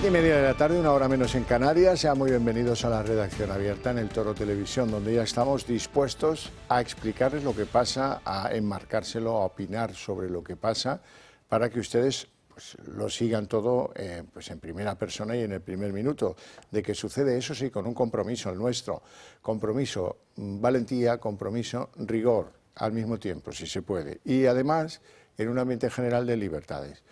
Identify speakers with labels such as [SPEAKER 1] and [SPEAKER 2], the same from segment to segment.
[SPEAKER 1] 7:30 de la tarde, una hora menos en Canarias. Sean muy bienvenidos a la redacción abierta en el Toro Televisión, donde ya estamos dispuestos a explicarles lo que pasa, a enmarcárselo, a opinar sobre lo que pasa, para que ustedes pues, lo sigan todo pues en primera persona y en el primer minuto. De que sucede eso sí, con un compromiso, el nuestro. Compromiso, valentía, compromiso, rigor, al mismo tiempo, si se puede. Y además, en un ambiente general de libertades.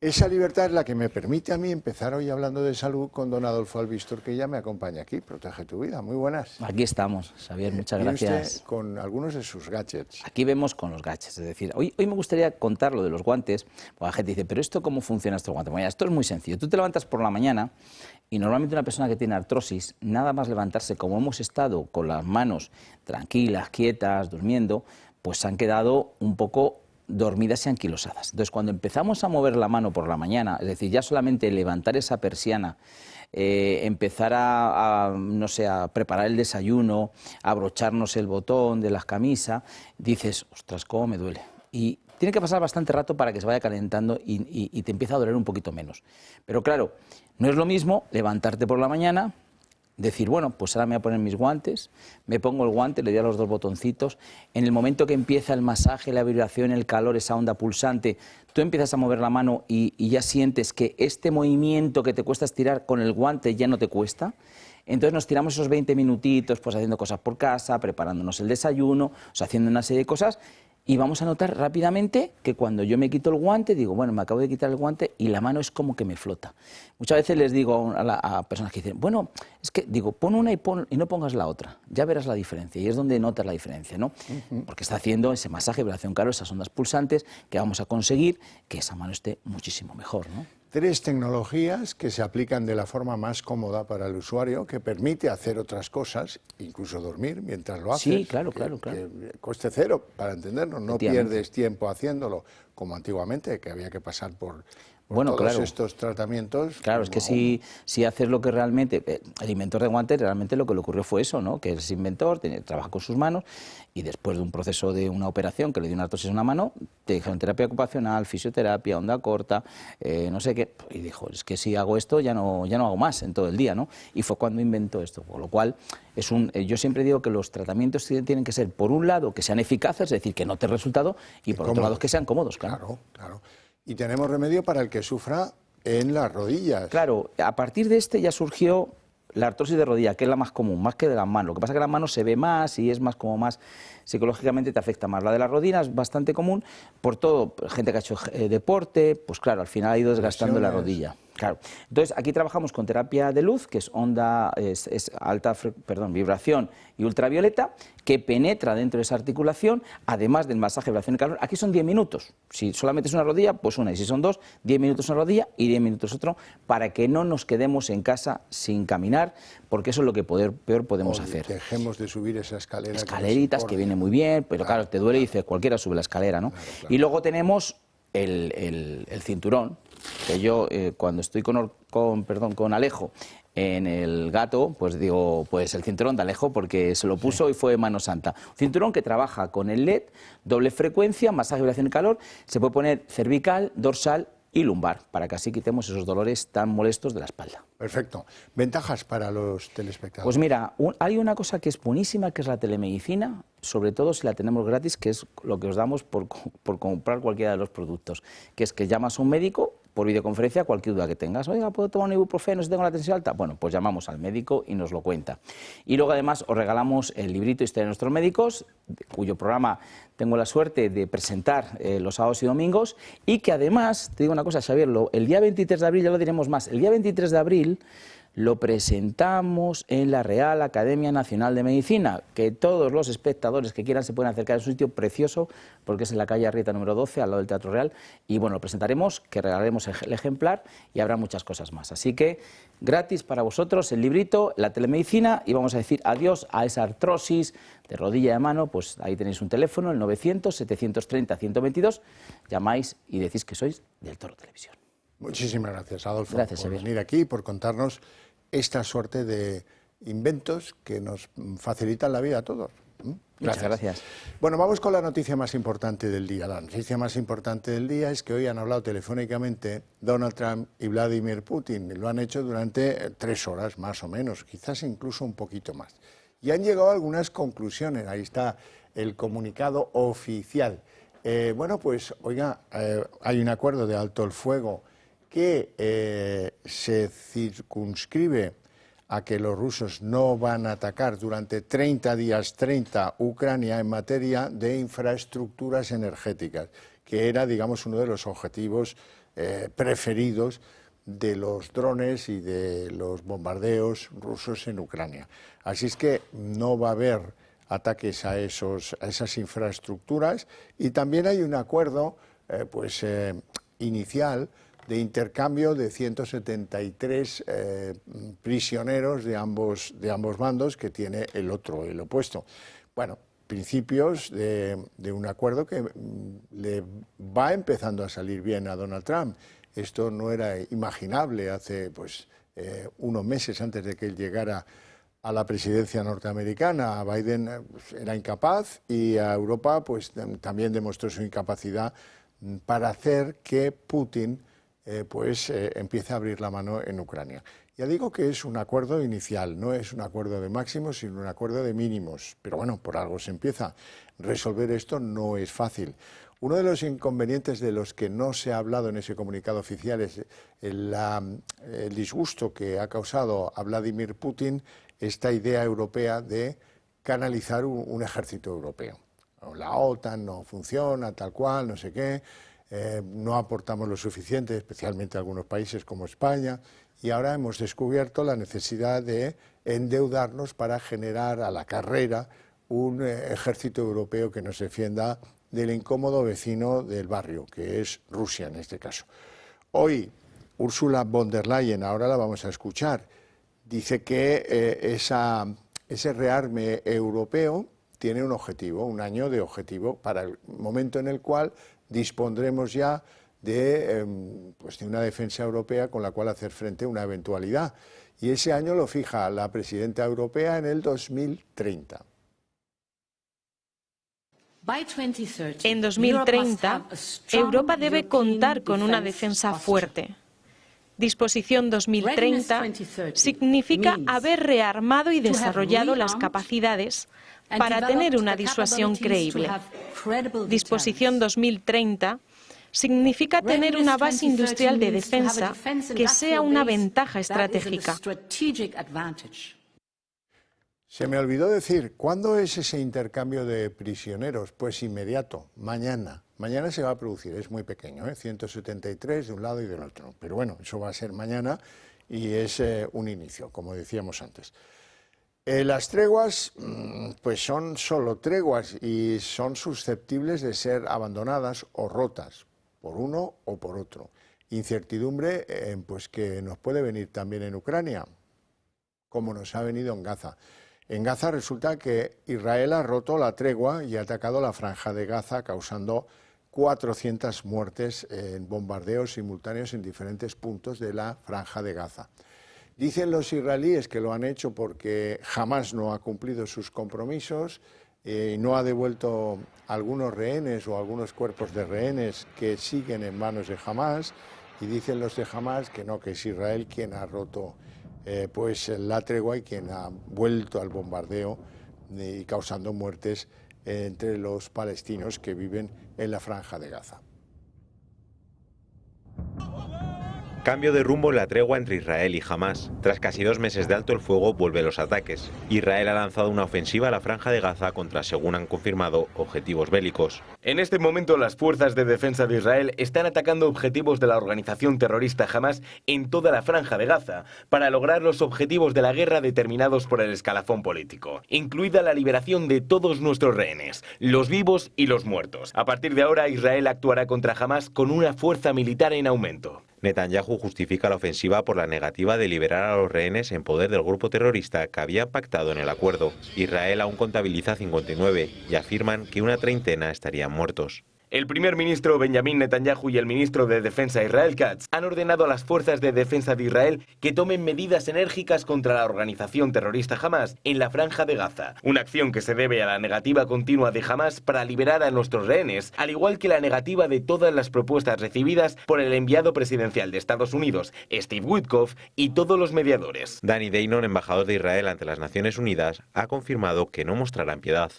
[SPEAKER 1] Esa libertad es la que me permite a mí empezar hoy hablando de salud con don Adolfo Albistor, que ya me acompaña aquí. Protege tu vida. Muy buenas.
[SPEAKER 2] Aquí estamos, Xavier, muchas gracias.
[SPEAKER 1] Usted con algunos de sus gadgets.
[SPEAKER 2] Aquí vemos con los gadgets, es decir, hoy me gustaría contar lo de los guantes, porque la gente dice, pero ¿esto cómo funciona estos guantes? Bueno, esto es muy sencillo. Tú te levantas por la mañana y normalmente una persona que tiene artrosis, nada más levantarse, como hemos estado con las manos tranquilas, quietas, durmiendo, pues se han quedado un poco dormidas y anquilosadas. Entonces, cuando empezamos a mover la mano por la mañana, es decir, ya solamente levantar esa persiana, empezar no sé, a preparar el desayuno, a abrocharnos el botón de la camisa, dices, ostras, cómo me duele. Y tiene que pasar bastante rato para que se vaya calentando y te empieza a doler un poquito menos. Pero claro, no es lo mismo levantarte por la mañana, decir, bueno, pues ahora me voy a poner mis guantes, me pongo el guante, le doy a los dos botoncitos, en el momento que empieza el masaje, la vibración, el calor, esa onda pulsante, tú empiezas a mover la mano y ya sientes que este movimiento que te cuesta estirar con el guante ya no te cuesta. Entonces nos tiramos esos 20 minutitos pues haciendo cosas por casa, preparándonos el desayuno, o sea, haciendo una serie de cosas. Y vamos a notar rápidamente que cuando yo me quito el guante, digo, bueno, me acabo de quitar el guante y la mano es como que me flota. Muchas veces les digo a personas que dicen, bueno, es que, digo, pon una y no pongas la otra, ya verás la diferencia. Y es donde notas la diferencia, ¿no? Porque está haciendo ese masaje, vibración, calor, esas ondas pulsantes que vamos a conseguir que esa mano esté muchísimo mejor, ¿no?
[SPEAKER 1] 3 tecnologías que se aplican de la forma más cómoda para el usuario, que permite hacer otras cosas, incluso dormir mientras lo haces.
[SPEAKER 2] Sí, claro.
[SPEAKER 1] Que coste cero, para entendernos, no pierdes tiempo haciéndolo, como antiguamente, que había que pasar por todos estos tratamientos.
[SPEAKER 2] Claro, es que si haces lo que realmente... El inventor de guantes realmente lo que le ocurrió fue eso, ¿no? Que ese inventor trabaja con sus manos y después de un proceso de una operación que le dio una artrosis en una mano, te dijeron terapia ocupacional, fisioterapia, onda corta, no sé qué, y dijo, es que si hago esto ya no hago más en todo el día, ¿no? Y fue cuando inventó esto, con lo cual yo siempre digo que los tratamientos tienen que ser, por un lado, que sean eficaces, es decir, que note resultado, y por otro lado, que sean cómodos, claro.
[SPEAKER 1] Claro. Y tenemos remedio para el que sufra en las rodillas.
[SPEAKER 2] Claro, a partir de este ya surgió la artrosis de rodilla, que es la más común, más que de las manos. Lo que pasa es que las manos se ve más y es más como más, psicológicamente te afecta más. La de la rodilla es bastante común por todo, gente que ha hecho deporte, pues claro, al final ha ido desgastando la rodilla. Claro. Entonces, aquí trabajamos con terapia de luz, que es vibración y ultravioleta, que penetra dentro de esa articulación, además del masaje, vibración y calor. Aquí son 10 minutos. Si solamente es una rodilla, pues una. Y si son 2, 10 minutos una rodilla y 10 minutos otro, para que no nos quedemos en casa sin caminar, porque eso es lo que peor podemos hacer.
[SPEAKER 1] Dejemos de subir esa escalera.
[SPEAKER 2] Escaleritas, que viene muy bien, pero claro, te duele y dices, cualquiera sube la escalera, ¿no? Claro. Y luego tenemos el cinturón, que yo cuando estoy con Alejo en el gato, pues digo, pues el cinturón de Alejo, porque se lo puso y fue mano santa. Un cinturón que trabaja con el LED, doble frecuencia, masaje, vibración y calor, se puede poner cervical, dorsal y lumbar, para que así quitemos esos dolores tan molestos de la espalda.
[SPEAKER 1] Perfecto. ¿Ventajas para los telespectadores?
[SPEAKER 2] Pues mira, hay una cosa que es buenísima, que es la telemedicina, sobre todo si la tenemos gratis, que es lo que os damos por comprar cualquiera de los productos, que es que llamas a un médico por videoconferencia cualquier duda que tengas. Oiga, ¿puedo tomar un ibuprofeno si tengo la tensión alta? Bueno, pues llamamos al médico y nos lo cuenta. Y luego además os regalamos el librito Historia de nuestros médicos, cuyo programa tengo la suerte de presentar los sábados y domingos, y que además, te digo una cosa, Xavier, el día 23 de abril, ya lo diremos más, el día 23 de abril lo presentamos en la Real Academia Nacional de Medicina, que todos los espectadores que quieran se pueden acercar, es un sitio precioso, porque es en la calle Arrieta número 12, al lado del Teatro Real, y bueno, lo presentaremos, que regalaremos el ejemplar, y habrá muchas cosas más. Así que, gratis para vosotros, el librito, la telemedicina, y vamos a decir adiós a esa artrosis de rodilla de mano. Pues ahí tenéis un teléfono, el 900-730-122, llamáis y decís que sois del Toro Televisión.
[SPEAKER 1] Muchísimas gracias, Adolfo,
[SPEAKER 2] por
[SPEAKER 1] venir aquí y por contarnos esta suerte de inventos que nos facilitan la vida a todos.
[SPEAKER 2] Muchas gracias.
[SPEAKER 1] Bueno, vamos con la noticia más importante del día. La noticia más importante del día es que hoy han hablado telefónicamente Donald Trump y Vladimir Putin. Lo han hecho durante 3 horas, más o menos, quizás incluso un poquito más. Y han llegado a algunas conclusiones. Ahí está el comunicado oficial. Bueno, pues, oiga, hay un acuerdo de alto el fuego que se circunscribe a que los rusos no van a atacar durante 30 días Ucrania en materia de infraestructuras energéticas, que era, digamos, uno de los objetivos preferidos de los drones y de los bombardeos rusos en Ucrania. Así es que no va a haber ataques a esas infraestructuras, y también hay un acuerdo inicial de intercambio de 173 prisioneros de ambos bandos que tiene el opuesto. Bueno, principios de un acuerdo que le va empezando a salir bien a Donald Trump. Esto no era imaginable hace unos meses antes de que él llegara a la presidencia norteamericana. A Biden era incapaz, y a Europa también demostró su incapacidad para hacer que Putin empiece a abrir la mano en Ucrania. Ya digo que es un acuerdo inicial, no es un acuerdo de máximos, sino un acuerdo de mínimos. Pero bueno, por algo se empieza. Resolver esto no es fácil. Uno de los inconvenientes de los que no se ha hablado en ese comunicado oficial es el disgusto que ha causado a Vladimir Putin esta idea europea de canalizar un ejército europeo. La OTAN no funciona, tal cual, no sé qué. No aportamos lo suficiente, especialmente algunos países como España, y ahora hemos descubierto la necesidad de endeudarnos para generar a la carrera un ejército europeo que nos defienda del incómodo vecino del barrio, que es Rusia en este caso. Hoy, Ursula von der Leyen, ahora la vamos a escuchar, dice que ese rearme europeo tiene un objetivo, un año de objetivo, para el momento en el cual dispondremos ya de una defensa europea con la cual hacer frente a una eventualidad. Y ese año lo fija la presidenta europea en el 2030.
[SPEAKER 3] En 2030, Europa debe contar con una defensa fuerte. Disposición 2030 significa haber rearmado y desarrollado las capacidades para tener una disuasión creíble. Disposición 2030 significa tener una base industrial de defensa que sea una ventaja estratégica.
[SPEAKER 1] Se me olvidó decir, ¿cuándo es ese intercambio de prisioneros? Pues inmediato, mañana. Mañana se va a producir, es muy pequeño, 173 de un lado y del otro. Pero bueno, eso va a ser mañana y es un inicio, como decíamos antes. Las treguas, pues son solo treguas y son susceptibles de ser abandonadas o rotas por uno o por otro. Incertidumbre, pues que nos puede venir también en Ucrania, como nos ha venido en Gaza. En Gaza resulta que Israel ha roto la tregua y ha atacado la franja de Gaza, causando 400 muertes en bombardeos simultáneos en diferentes puntos de la franja de Gaza. Dicen los israelíes que lo han hecho porque Hamás no ha cumplido sus compromisos, no ha devuelto algunos rehenes o algunos cuerpos de rehenes que siguen en manos de Hamás, y dicen los de Hamás que no, que es Israel quien ha roto la tregua y quien ha vuelto al bombardeo y causando muertes entre los palestinos que viven en la franja de Gaza.
[SPEAKER 4] Cambio de rumbo en la tregua entre Israel y Hamás. Tras casi 2 meses de alto el fuego, vuelven los ataques. Israel ha lanzado una ofensiva a la franja de Gaza contra, según han confirmado, objetivos bélicos.
[SPEAKER 5] En este momento, las fuerzas de defensa de Israel están atacando objetivos de la organización terrorista Hamás en toda la franja de Gaza para lograr los objetivos de la guerra determinados por el escalafón político, incluida la liberación de todos nuestros rehenes, los vivos y los muertos. A partir de ahora, Israel actuará contra Hamás con una fuerza militar en aumento.
[SPEAKER 4] Netanyahu justifica la ofensiva por la negativa de liberar a los rehenes en poder del grupo terrorista que había pactado en el acuerdo. Israel aún contabiliza 59 y afirman que una treintena estarían muertos.
[SPEAKER 5] El primer ministro Benjamin Netanyahu y el ministro de Defensa Israel Katz han ordenado a las fuerzas de defensa de Israel que tomen medidas enérgicas contra la organización terrorista Hamas en la Franja de Gaza. Una acción que se debe a la negativa continua de Hamas para liberar a nuestros rehenes, al igual que la negativa de todas las propuestas recibidas por el enviado presidencial de Estados Unidos, Steve Witkoff, y todos los mediadores.
[SPEAKER 4] Danny Danon, embajador de Israel ante las Naciones Unidas, ha confirmado que no mostrarán piedad.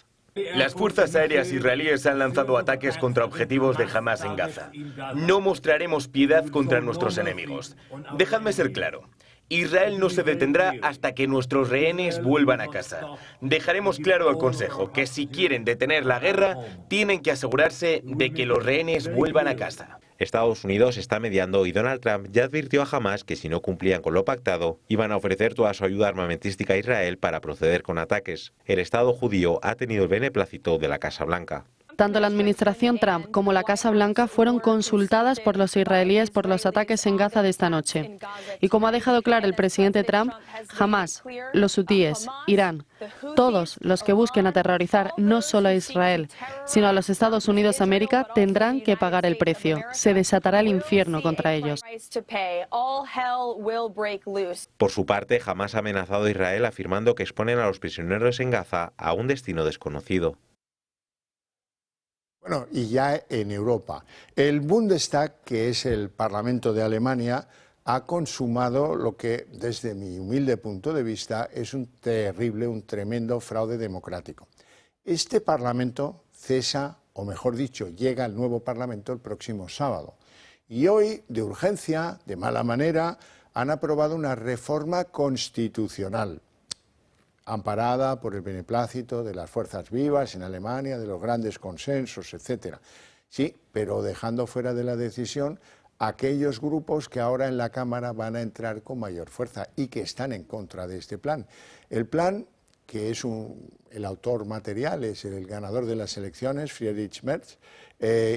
[SPEAKER 5] Las fuerzas aéreas israelíes han lanzado ataques contra objetivos de Hamas en Gaza. No mostraremos piedad contra nuestros enemigos. Dejadme ser claro. Israel no se detendrá hasta que nuestros rehenes vuelvan a casa. Dejaremos claro al Consejo que si quieren detener la guerra, tienen que asegurarse de que los rehenes vuelvan a casa.
[SPEAKER 4] Estados Unidos está mediando y Donald Trump ya advirtió a Hamas que si no cumplían con lo pactado, iban a ofrecer toda su ayuda armamentística a Israel para proceder con ataques. El Estado judío ha tenido el beneplácito de la Casa Blanca.
[SPEAKER 6] Tanto la administración Trump como la Casa Blanca fueron consultadas por los israelíes por los ataques en Gaza de esta noche. Y como ha dejado claro el presidente Trump, Hamas, los hutíes, Irán, todos los que busquen aterrorizar no solo a Israel, sino a los Estados Unidos de América, tendrán que pagar el precio. Se desatará el infierno contra ellos.
[SPEAKER 4] Por su parte, Hamas ha amenazado a Israel afirmando que exponen a los prisioneros en Gaza a un destino desconocido.
[SPEAKER 1] Bueno, y ya en Europa, el Bundestag, que es el Parlamento de Alemania, ha consumado lo que, desde mi humilde punto de vista, es un tremendo fraude democrático. Este Parlamento cesa, o mejor dicho, llega al nuevo Parlamento el próximo sábado. Y hoy, de urgencia, de mala manera, han aprobado una reforma constitucional, amparada por el beneplácito de las fuerzas vivas en Alemania, de los grandes consensos, etc. Sí, pero dejando fuera de la decisión aquellos grupos que ahora en la Cámara van a entrar con mayor fuerza y que están en contra de este plan. El plan, que es el autor material, es el ganador de las elecciones, Friedrich Merz,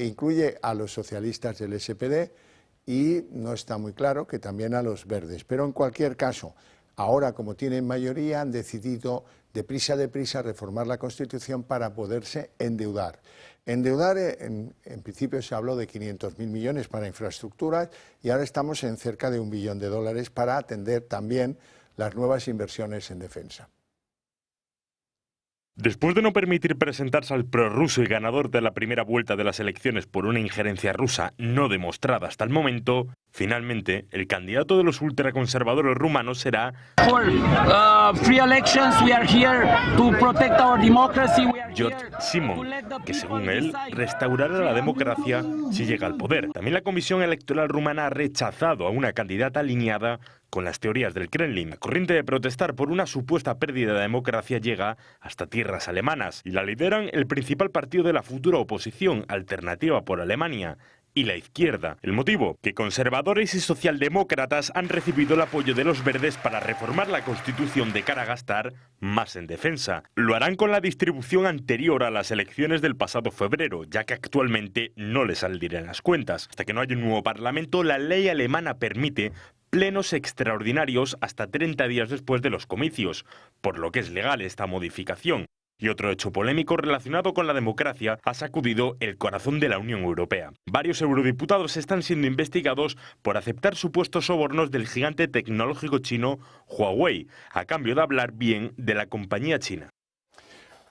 [SPEAKER 1] incluye a los socialistas del SPD y no está muy claro que también a los verdes. Pero en cualquier caso, ahora, como tienen mayoría, han decidido deprisa reformar la Constitución para poderse endeudar. Endeudar, en principio se habló de 500.000 millones para infraestructuras y ahora estamos en cerca de $1 billón para atender también las nuevas inversiones en defensa.
[SPEAKER 7] Después de no permitir presentarse al prorruso y ganador de la primera vuelta de las elecciones por una injerencia rusa no demostrada hasta el momento, finalmente el candidato de los ultraconservadores rumanos será Gjorge Simon, que según él restaurará la democracia si llega al poder. También la Comisión Electoral rumana ha rechazado a una candidata alineada con las teorías del Kremlin. La corriente de protestar por una supuesta pérdida de democracia llega hasta tierras alemanas y la lideran el principal partido de la futura oposición, Alternativa por Alemania, y la izquierda. El motivo, que conservadores y socialdemócratas han recibido el apoyo de los verdes para reformar la Constitución de cara a gastar más en defensa. Lo harán con la distribución anterior a las elecciones del pasado febrero, ya que actualmente no les saldrían las cuentas. Hasta que no haya un nuevo parlamento, la ley alemana permite plenos extraordinarios hasta 30 días después de los comicios, por lo que es legal esta modificación. Y otro hecho polémico relacionado con la democracia ha sacudido el corazón de la Unión Europea. Varios eurodiputados están siendo investigados por aceptar supuestos sobornos del gigante tecnológico chino Huawei, a cambio de hablar bien de la compañía china.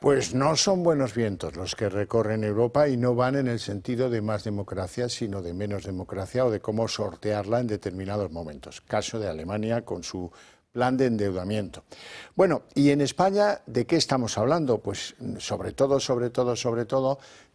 [SPEAKER 1] Pues no son buenos vientos los que recorren Europa y no van en el sentido de más democracia, sino de menos democracia o de cómo sortearla en determinados momentos. Caso de Alemania con su plan de endeudamiento. Bueno, y en España, ¿de qué estamos hablando? Pues sobre todo,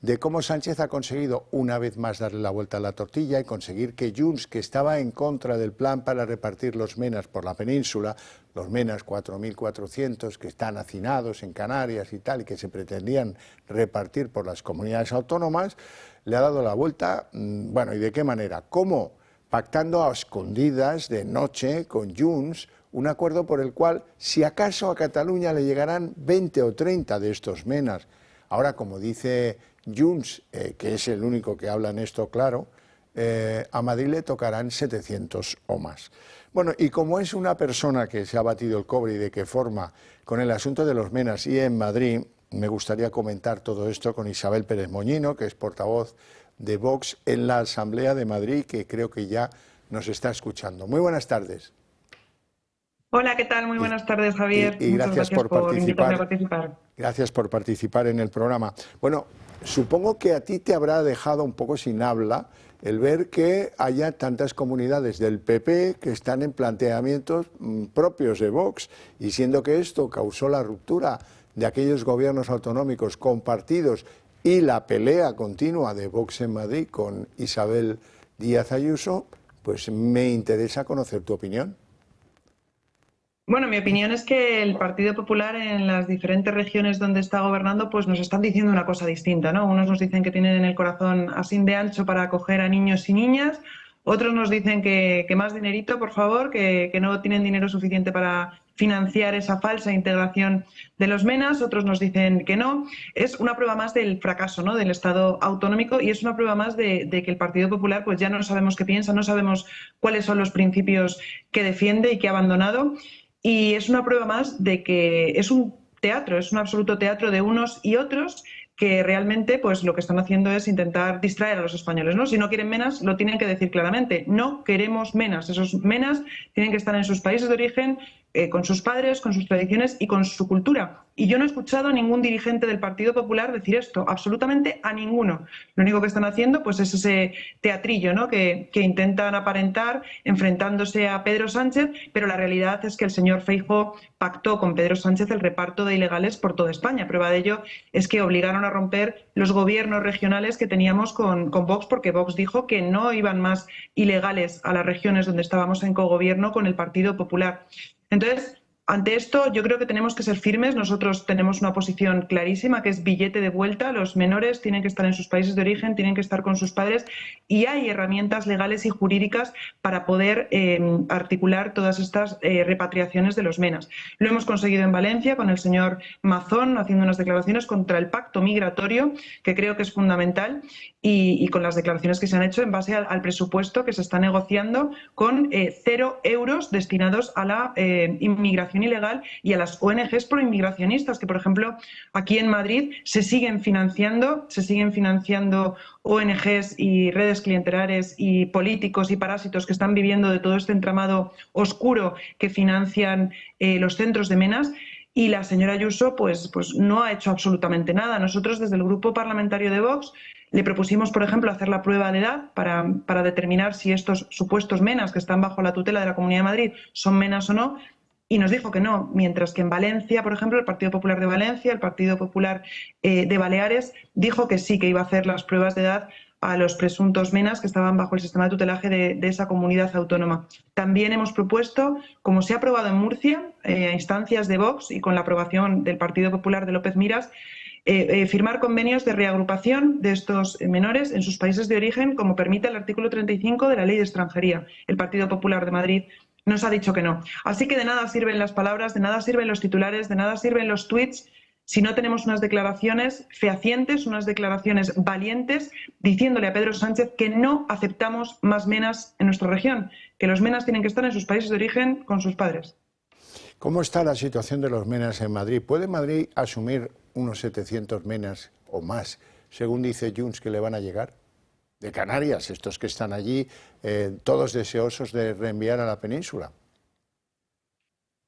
[SPEAKER 1] de cómo Sánchez ha conseguido una vez más darle la vuelta a la tortilla y conseguir que Junts, que estaba en contra del plan para repartir los menas por la península, los menas 4.400 que están hacinados en Canarias y tal, y que se pretendían repartir por las comunidades autónomas, le ha dado la vuelta. Bueno, ¿y de qué manera? ¿Cómo? Pactando a escondidas de noche con Junts un acuerdo por el cual, si acaso a Cataluña le llegarán 20 o 30 de estos menas. Ahora, como dice Junts, que es el único que habla en esto claro, a Madrid le tocarán 700 o más. Bueno, y como es una persona que se ha batido el cobre y de qué forma con el asunto de los menas y en Madrid, me gustaría comentar todo esto con Isabel Pérez Moñino, que es portavoz de Vox en la Asamblea de Madrid, que creo que ya nos está escuchando. Muy buenas tardes.
[SPEAKER 8] Hola, ¿qué tal? Muy buenas tardes, Javier.
[SPEAKER 1] Y gracias por
[SPEAKER 8] invitarme a participar.
[SPEAKER 1] Gracias por participar en el programa. Bueno, supongo que a ti te habrá dejado un poco sin habla el ver que haya tantas comunidades del PP que están en planteamientos propios de Vox, y siendo que esto causó la ruptura de aquellos gobiernos autonómicos compartidos y la pelea continua de Vox en Madrid con Isabel Díaz Ayuso, pues me interesa conocer tu opinión.
[SPEAKER 8] Bueno, mi opinión es que el Partido Popular en las diferentes regiones donde está gobernando pues nos están diciendo una cosa distinta, ¿no? Unos nos dicen que tienen en el corazón así de ancho para acoger a niños y niñas, otros nos dicen que más dinerito, por favor, que no tienen dinero suficiente para financiar esa falsa integración de los MENAs, otros nos dicen que no. Es una prueba más del fracaso, ¿no?, del Estado autonómico, y es una prueba más de que el Partido Popular pues ya no sabemos qué piensa, no sabemos cuáles son los principios que defiende y que ha abandonado. Y es una prueba más de que es un teatro, es un absoluto teatro de unos y otros que realmente pues lo que están haciendo es intentar distraer a los españoles, ¿no? Si no quieren MENAs, lo tienen que decir claramente. No queremos MENAs. Esos MENAs tienen que estar en sus países de origen, con sus padres, con sus tradiciones y con su cultura. Y yo no he escuchado a ningún dirigente del Partido Popular decir esto, absolutamente a ninguno. Lo único que están haciendo pues es ese teatrillo, ¿no?, que intentan aparentar enfrentándose a Pedro Sánchez, pero la realidad es que el señor Feijóo pactó con Pedro Sánchez el reparto de ilegales por toda España. Prueba de ello es que obligaron a romper los gobiernos regionales que teníamos con Vox, porque Vox dijo que no iban más ilegales a las regiones donde estábamos en cogobierno con el Partido Popular. Entonces, ante esto yo creo que tenemos que ser firmes. Nosotros tenemos una posición clarísima, que es billete de vuelta. Los menores tienen que estar en sus países de origen, tienen que estar con sus padres, y hay herramientas legales y jurídicas para poder articular todas estas repatriaciones de los MENAs. Lo hemos conseguido en Valencia con el señor Mazón haciendo unas declaraciones contra el pacto migratorio, que creo que es fundamental, y con las declaraciones que se han hecho en base al presupuesto que se está negociando, con 0 euros destinados a la inmigración ilegal y a las ONGs proinmigracionistas, que por ejemplo aquí en Madrid se siguen financiando ONGs y redes clientelares y políticos y parásitos que están viviendo de todo este entramado oscuro que financian los centros de MENAs. Y la señora Ayuso pues no ha hecho absolutamente nada. Nosotros desde el grupo parlamentario de Vox le propusimos, por ejemplo, hacer la prueba de edad para determinar si estos supuestos MENAs que están bajo la tutela de la Comunidad de Madrid son MENAs o no, y nos dijo que no, mientras que en Valencia, por ejemplo, el Partido Popular de Valencia, el Partido Popular de Baleares, dijo que sí, que iba a hacer las pruebas de edad a los presuntos MENAs que estaban bajo el sistema de tutelaje de esa comunidad autónoma. También hemos propuesto, como se ha aprobado en Murcia, a instancias de Vox y con la aprobación del Partido Popular de López Miras, firmar convenios de reagrupación de estos menores en sus países de origen, como permite el artículo 35 de la Ley de Extranjería. El Partido Popular de Madrid nos ha dicho que no. Así que de nada sirven las palabras, de nada sirven los titulares, de nada sirven los tweets, si no tenemos unas declaraciones fehacientes, unas declaraciones valientes, diciéndole a Pedro Sánchez que no aceptamos más MENAs en nuestra región, que los MENAs tienen que estar en sus países de origen con sus padres.
[SPEAKER 1] ¿Cómo está la situación de los MENAs en Madrid? ¿Puede Madrid asumir unos 700 MENAs o más, según dice Junts, que le van a llegar? De Canarias, estos que están allí, todos deseosos de reenviar a la península.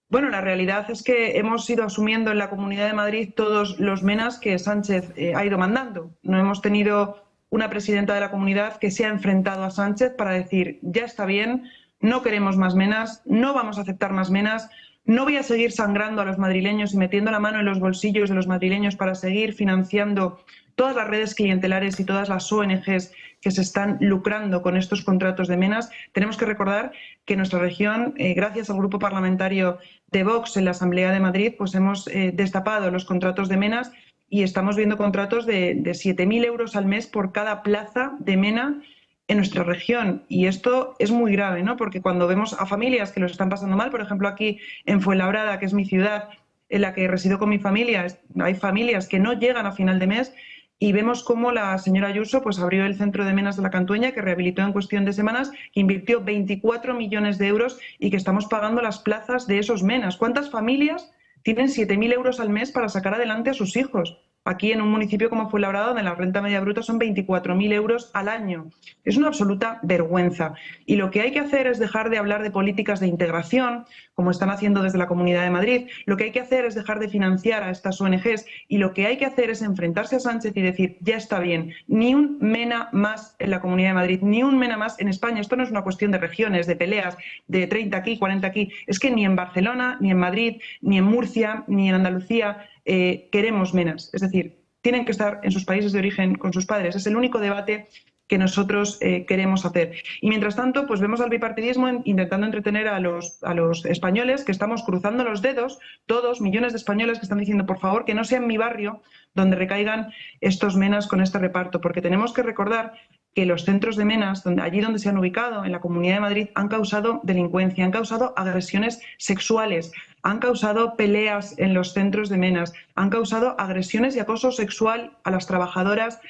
[SPEAKER 8] Bueno, la realidad es que hemos ido asumiendo en la Comunidad de Madrid todos los MENAs que Sánchez ha ido mandando. No hemos tenido una presidenta de la comunidad que se ha enfrentado a Sánchez para decir, ya está bien, no queremos más MENAs, no vamos a aceptar más MENAs, no voy a seguir sangrando a los madrileños y metiendo la mano en los bolsillos de los madrileños para seguir financiando todas las redes clientelares y todas las ONGs que se están lucrando con estos contratos de MENAs. Tenemos que recordar que en nuestra región, gracias al grupo parlamentario de Vox en la Asamblea de Madrid, pues hemos destapado los contratos de MENAs y estamos viendo contratos de 7.000 euros al mes por cada plaza de MENA en nuestra región. Y esto es muy grave, ¿no? Porque cuando vemos a familias que lo están pasando mal, por ejemplo aquí en Fuenlabrada, que es mi ciudad en la que resido con mi familia, hay familias que no llegan a final de mes, y vemos cómo la señora Ayuso pues abrió el centro de MENAs de la Cantueña, que rehabilitó en cuestión de semanas, que invirtió 24 millones de euros y que estamos pagando las plazas de esos MENAs. ¿Cuántas familias tienen 7.000 euros al mes para sacar adelante a sus hijos. Aquí en un municipio como Fuenlabrada, donde la renta media bruta son 24.000 euros al año. Es una absoluta vergüenza. Y lo que hay que hacer es dejar de hablar de políticas de integración, como están haciendo desde la Comunidad de Madrid. Lo que hay que hacer es dejar de financiar a estas ONGs. Y lo que hay que hacer es enfrentarse a Sánchez y decir, ya está bien, ni un MENA más en la Comunidad de Madrid, ni un MENA más en España. Esto no es una cuestión de regiones, de peleas, de 30 aquí, 40 aquí. Es que ni en Barcelona, ni en Madrid, ni en Murcia, ni en Andalucía queremos menas, es decir, tienen que estar en sus países de origen con sus padres. Es el único debate que nosotros queremos hacer. Y mientras tanto, pues vemos al bipartidismo intentando entretener a los españoles, que estamos cruzando los dedos, todos, millones de españoles que están diciendo, por favor, que no sea en mi barrio donde recaigan estos menas con este reparto, porque tenemos que recordar que los centros de menas, allí donde se han ubicado, en la Comunidad de Madrid, han causado delincuencia, han causado agresiones sexuales, han causado peleas en los centros de menas, han causado agresiones y acoso sexual a las trabajadoras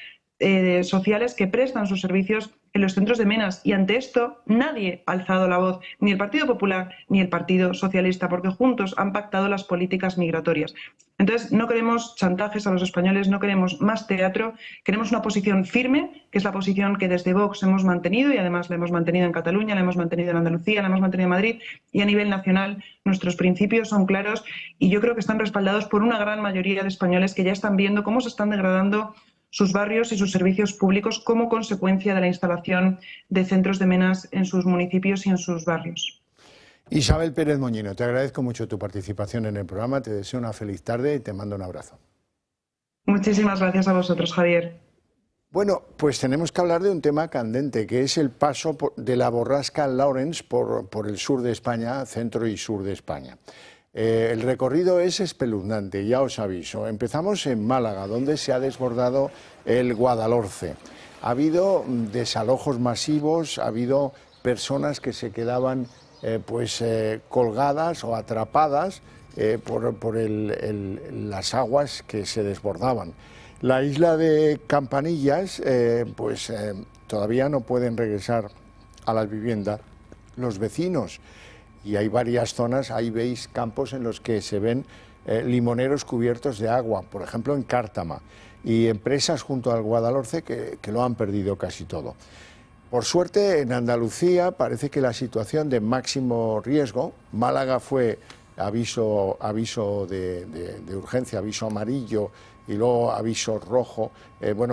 [SPEAKER 8] sociales que prestan sus servicios en los centros de menas. Y ante esto nadie ha alzado la voz, ni el Partido Popular ni el Partido Socialista, porque juntos han pactado las políticas migratorias. Entonces no queremos chantajes a los españoles, no queremos más teatro, queremos una posición firme, que es la posición que desde Vox hemos mantenido y además la hemos mantenido en Cataluña, la hemos mantenido en Andalucía, la hemos mantenido en Madrid, y a nivel nacional nuestros principios son claros y yo creo que están respaldados por una gran mayoría de españoles que ya están viendo cómo se están degradando sus barrios y sus servicios públicos como consecuencia de la instalación de centros de menas en sus municipios y en sus barrios.
[SPEAKER 1] Isabel Pérez Moñino, te agradezco mucho tu participación en el programa, te deseo una feliz tarde y te mando un abrazo.
[SPEAKER 8] Muchísimas gracias a vosotros, Javier.
[SPEAKER 1] Bueno, pues tenemos que hablar de un tema candente, que es el paso de la borrasca Lawrence por el sur de España, centro y sur de España. El recorrido es espeluznante, ya os aviso. Empezamos en Málaga, donde se ha desbordado el Guadalhorce. Ha habido desalojos masivos, ha habido personas que se quedaban colgadas o atrapadas por las aguas que se desbordaban. La isla de Campanillas, todavía no pueden regresar a las viviendas los vecinos. Y hay varias zonas, ahí veis campos en los que se ven limoneros cubiertos de agua, por ejemplo en Cártama, y empresas junto al Guadalhorce que lo han perdido casi todo. Por suerte en Andalucía parece que la situación de máximo riesgo, Málaga fue aviso de urgencia, aviso amarillo y luego aviso rojo,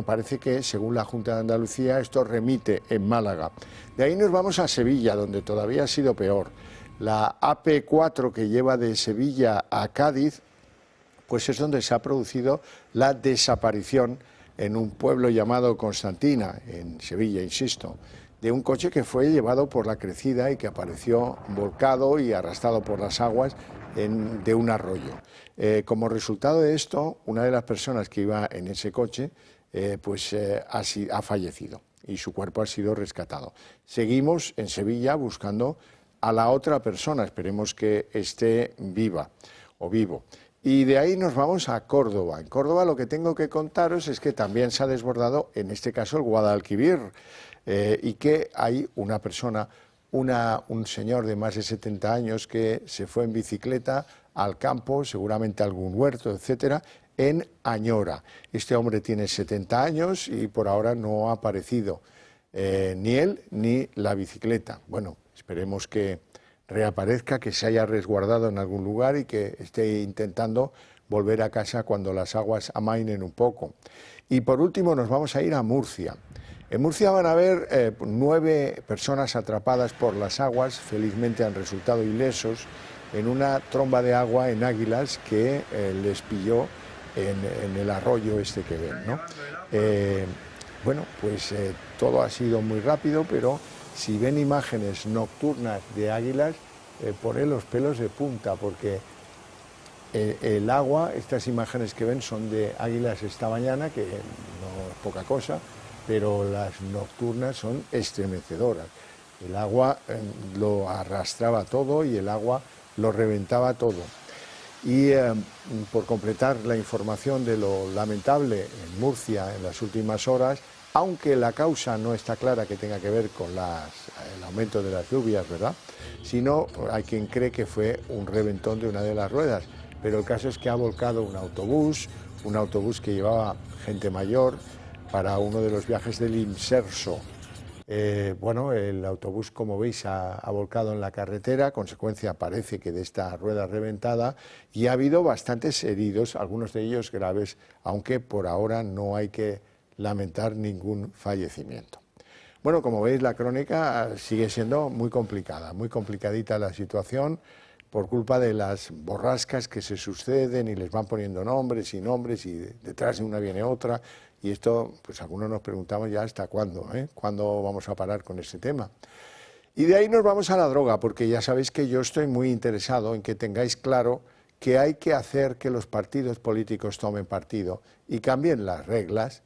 [SPEAKER 1] parece que según la Junta de Andalucía esto remite en Málaga. De ahí nos vamos a Sevilla, donde todavía ha sido peor. La AP4 que lleva de Sevilla a Cádiz, pues es donde se ha producido la desaparición en un pueblo llamado Constantina, en Sevilla, insisto, de un coche que fue llevado por la crecida y que apareció volcado y arrastrado por las aguas de un arroyo. Como resultado de esto, una de las personas que iba en ese coche ha fallecido y su cuerpo ha sido rescatado. Seguimos en Sevilla buscando a la otra persona, esperemos que esté viva o vivo. Y de ahí nos vamos a Córdoba. En Córdoba lo que tengo que contaros es que también se ha desbordado, en este caso, el Guadalquivir, y que hay una persona, un señor de más de 70 años que se fue en bicicleta al campo, seguramente a algún huerto, etcétera, en Añora. Este hombre tiene 70 años y por ahora no ha aparecido ni él ni la bicicleta. Bueno, esperemos que reaparezca, que se haya resguardado en algún lugar y que esté intentando volver a casa cuando las aguas amainen un poco. Y por último nos vamos a ir a Murcia. En Murcia van a haber 9 personas atrapadas por las aguas, felizmente han resultado ilesos, en una tromba de agua en Águilas que les pilló en el arroyo este que ven, ¿no? Todo ha sido muy rápido, pero si ven imágenes nocturnas de Águilas, ponen los pelos de punta, porque el agua, estas imágenes que ven son de Águilas esta mañana, que no es poca cosa, pero las nocturnas son estremecedoras. El agua lo arrastraba todo y el agua lo reventaba todo. Y por completar la información de lo lamentable en Murcia en las últimas horas, aunque la causa no está clara que tenga que ver con el aumento de las lluvias, ¿verdad?, sino hay quien cree que fue un reventón de una de las ruedas. pero el caso es que ha volcado un autobús que llevaba gente mayor para uno de los viajes del Imserso. Bueno, el autobús, como veis, ha volcado en la carretera, consecuencia parece que de esta rueda reventada, y ha habido bastantes heridos, algunos de ellos graves, aunque por ahora no hay que lamentar ningún fallecimiento. Bueno, como veis, la crónica sigue siendo muy complicada, muy complicadita la situación, por culpa de las borrascas que se suceden y les van poniendo nombres y detrás de una viene otra. Y esto, pues algunos nos preguntamos ya hasta cuándo, ¿Cuándo vamos a parar con este tema? Y de ahí nos vamos a la droga, porque ya sabéis que yo estoy muy interesado en que tengáis claro que hay que hacer que los partidos políticos tomen partido y cambien las reglas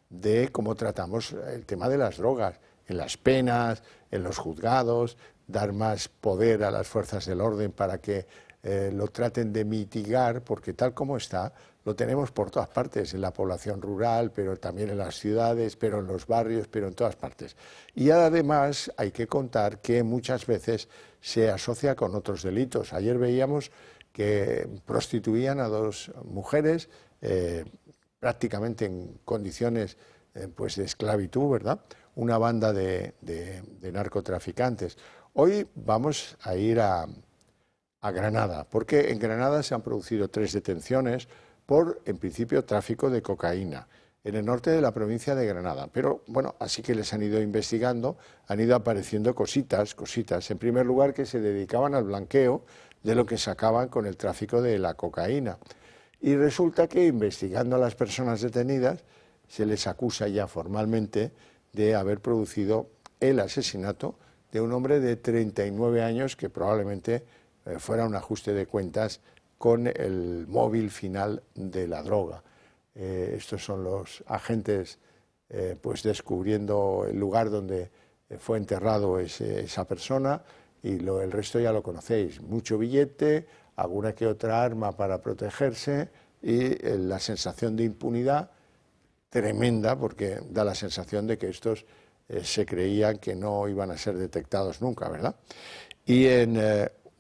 [SPEAKER 1] de cómo tratamos el tema de las drogas, en las penas, en los juzgados, dar más poder a las fuerzas del orden para que lo traten de mitigar, porque tal como está, lo tenemos por todas partes, en la población rural, pero también en las ciudades, pero en los barrios, pero en todas partes. Y además hay que contar que muchas veces se asocia con otros delitos. Ayer veíamos que prostituían a dos mujeres prácticamente en condiciones pues de esclavitud, ¿verdad? Una banda de narcotraficantes. Hoy vamos a ir a Granada, porque en Granada se han producido 3 detenciones por, en principio, tráfico de cocaína en el norte de la provincia de Granada. Pero, bueno, así que les han ido investigando, han ido apareciendo cositas. En primer lugar, que se dedicaban al blanqueo de lo que sacaban con el tráfico de la cocaína. Y resulta que, investigando a las personas detenidas, se les acusa ya formalmente de haber producido el asesinato de un hombre de 39 años que probablemente fuera un ajuste de cuentas con el móvil final de la droga. Estos son los agentes pues descubriendo el lugar donde fue enterrado esa persona, y el resto ya lo conocéis. Mucho billete, alguna que otra arma para protegerse y la sensación de impunidad tremenda, porque da la sensación de que estos se creían que no iban a ser detectados nunca, ¿verdad? Y en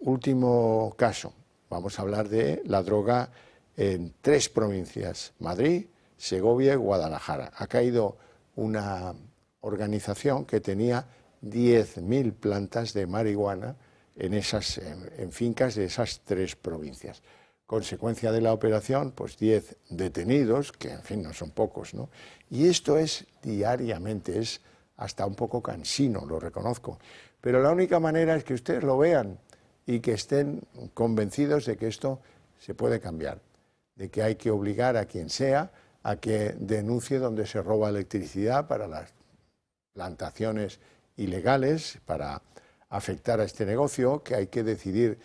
[SPEAKER 1] último caso, vamos a hablar de la droga en 3 provincias, Madrid, Segovia y Guadalajara. Ha caído una organización que tenía 10.000 plantas de marihuana en fincas de esas 3 provincias. Consecuencia de la operación, pues 10 detenidos, que en fin no son pocos, ¿no? Y esto es diariamente, es hasta un poco cansino, lo reconozco. Pero la única manera es que ustedes lo vean y que estén convencidos de que esto se puede cambiar, de que hay que obligar a quien sea a que denuncie donde se roba electricidad para las plantaciones ilegales, para afectar a este negocio, que hay que decidir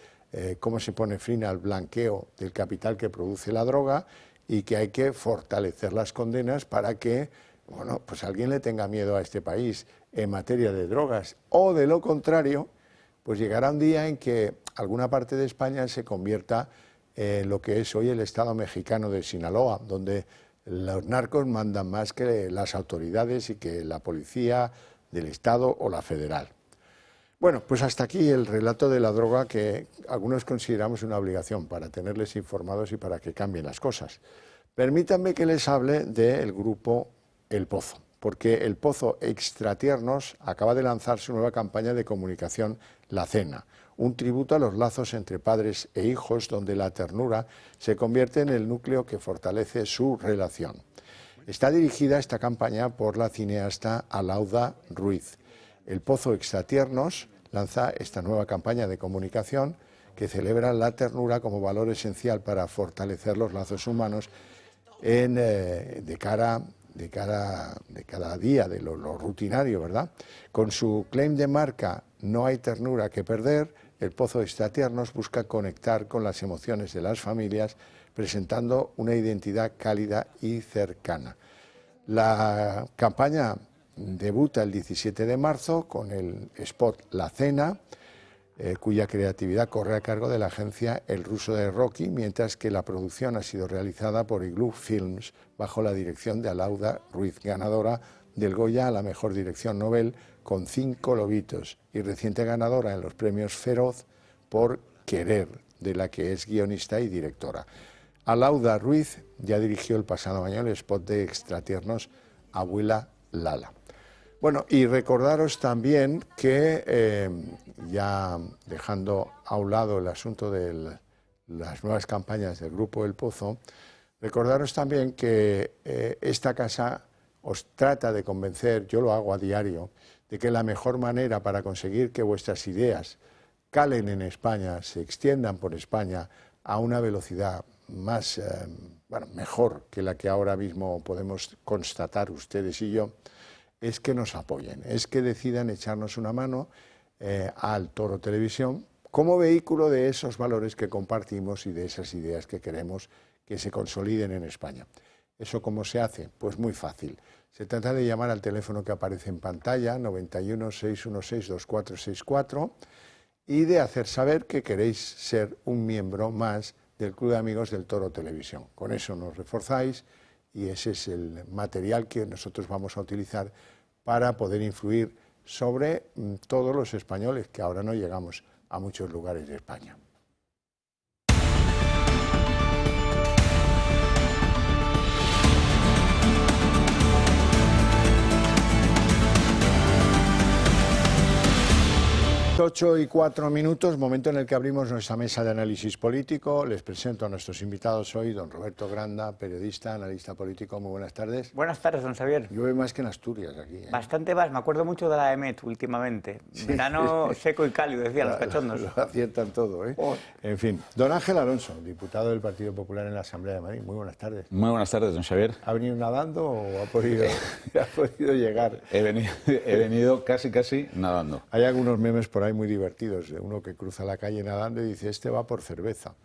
[SPEAKER 1] cómo se pone fin al blanqueo del capital que produce la droga, y que hay que fortalecer las condenas para que, bueno, pues alguien le tenga miedo a este país en materia de drogas, o de lo contrario, pues llegará un día en que alguna parte de España se convierta en lo que es hoy el Estado mexicano de Sinaloa, donde los narcos mandan más que las autoridades y que la policía del Estado o la federal. Bueno, pues hasta aquí el relato de la droga, que algunos consideramos una obligación para tenerles informados y para que cambien las cosas. Permítanme que les hable del grupo El Pozo, porque El Pozo Extratiernos acaba de lanzar su nueva campaña de comunicación, La Cena, un tributo a los lazos entre padres e hijos, donde la ternura se convierte en el núcleo que fortalece su relación. Está dirigida esta campaña por la cineasta Alauda Ruiz. El Pozo Extratiernos lanza esta nueva campaña de comunicación que celebra la ternura como valor esencial para fortalecer los lazos humanos de cada día, de lo rutinario, ¿verdad? Con su claim de marca "No hay ternura que perder", El Pozo Extratiernos busca conectar con las emociones de las familias, presentando una identidad cálida y cercana. La campaña debuta el 17 de marzo con el spot La Cena, cuya creatividad corre a cargo de la agencia El Ruso de Rocky, mientras que la producción ha sido realizada por Igloo Films bajo la dirección de Alauda Ruiz, ganadora del Goya a la mejor dirección novel con 5 lobitos y reciente ganadora en los premios Feroz por Querer de la que es guionista y directora. Alauda Ruiz ya dirigió el pasado año el spot de Extratiernos Abuela Lala. Bueno, y recordaros también que, ya dejando a un lado el asunto de las nuevas campañas del Grupo El Pozo, recordaros también que esta casa os trata de convencer, yo lo hago a diario, de que la mejor manera para conseguir que vuestras ideas calen en España, se extiendan por España a una velocidad más, mejor que la que ahora mismo podemos constatar ustedes y yo, es que nos apoyen, es que decidan echarnos una mano al Toro Televisión como vehículo de esos valores que compartimos y de esas ideas que queremos que se consoliden en España. ¿Eso cómo se hace? Pues muy fácil. Se trata de llamar al teléfono que aparece en pantalla, 91 616 2464, y de hacer saber que queréis ser un miembro más del Club de Amigos del Toro Televisión. Con eso nos reforzáis y ese es el material que nosotros vamos a utilizar para poder influir sobre todos los españoles, que ahora no llegamos a muchos lugares de España. Las 8:04, momento en el que abrimos nuestra mesa de análisis político. Les presento a nuestros invitados hoy, don Roberto Granda, periodista, analista político. Muy buenas tardes.
[SPEAKER 9] Buenas tardes, don Xavier.
[SPEAKER 1] Llueve más que en Asturias aquí.
[SPEAKER 9] Bastante más, me acuerdo mucho de la EMET últimamente. Sí. Verano seco y cálido, decían los cachondos.
[SPEAKER 1] Lo aciertan todo, ¿eh? Oh. En fin, don Ángel Alonso, diputado del Partido Popular en la Asamblea de Madrid. Muy buenas tardes.
[SPEAKER 10] Muy buenas tardes, don Xavier.
[SPEAKER 1] ¿Ha venido nadando o ha podido llegar?
[SPEAKER 10] He venido casi nadando.
[SPEAKER 1] Hay algunos memes por ahí muy divertidos, de uno que cruza la calle nadando y dice, este va por cerveza,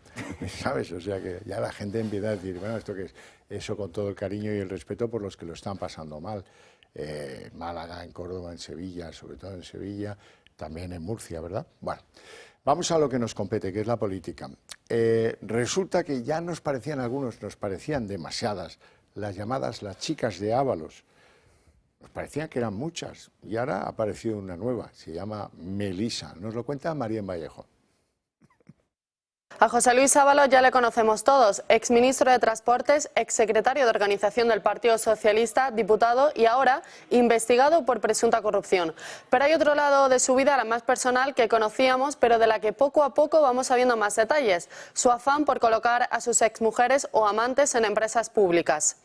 [SPEAKER 1] ¿sabes? O sea que ya la gente empieza a decir, bueno, ¿esto qué es? Eso con todo el cariño y el respeto por los que lo están pasando mal. En Málaga, en Córdoba, en Sevilla, sobre todo en Sevilla, también en Murcia, ¿verdad? Bueno, vamos a lo que nos compete, que es la política. Resulta que ya nos parecían demasiadas las llamadas las chicas de Ábalos. Nos parecía que eran muchas y ahora ha aparecido una nueva, se llama Melisa. Nos lo cuenta María Vallejo.
[SPEAKER 6] A José Luis Ábalos ya le conocemos todos, exministro de Transportes, exsecretario de Organización del Partido Socialista, diputado y ahora investigado por presunta corrupción. Pero hay otro lado de su vida, la más personal, que conocíamos, pero de la que poco a poco vamos sabiendo más detalles, su afán por colocar a sus exmujeres o amantes en empresas públicas.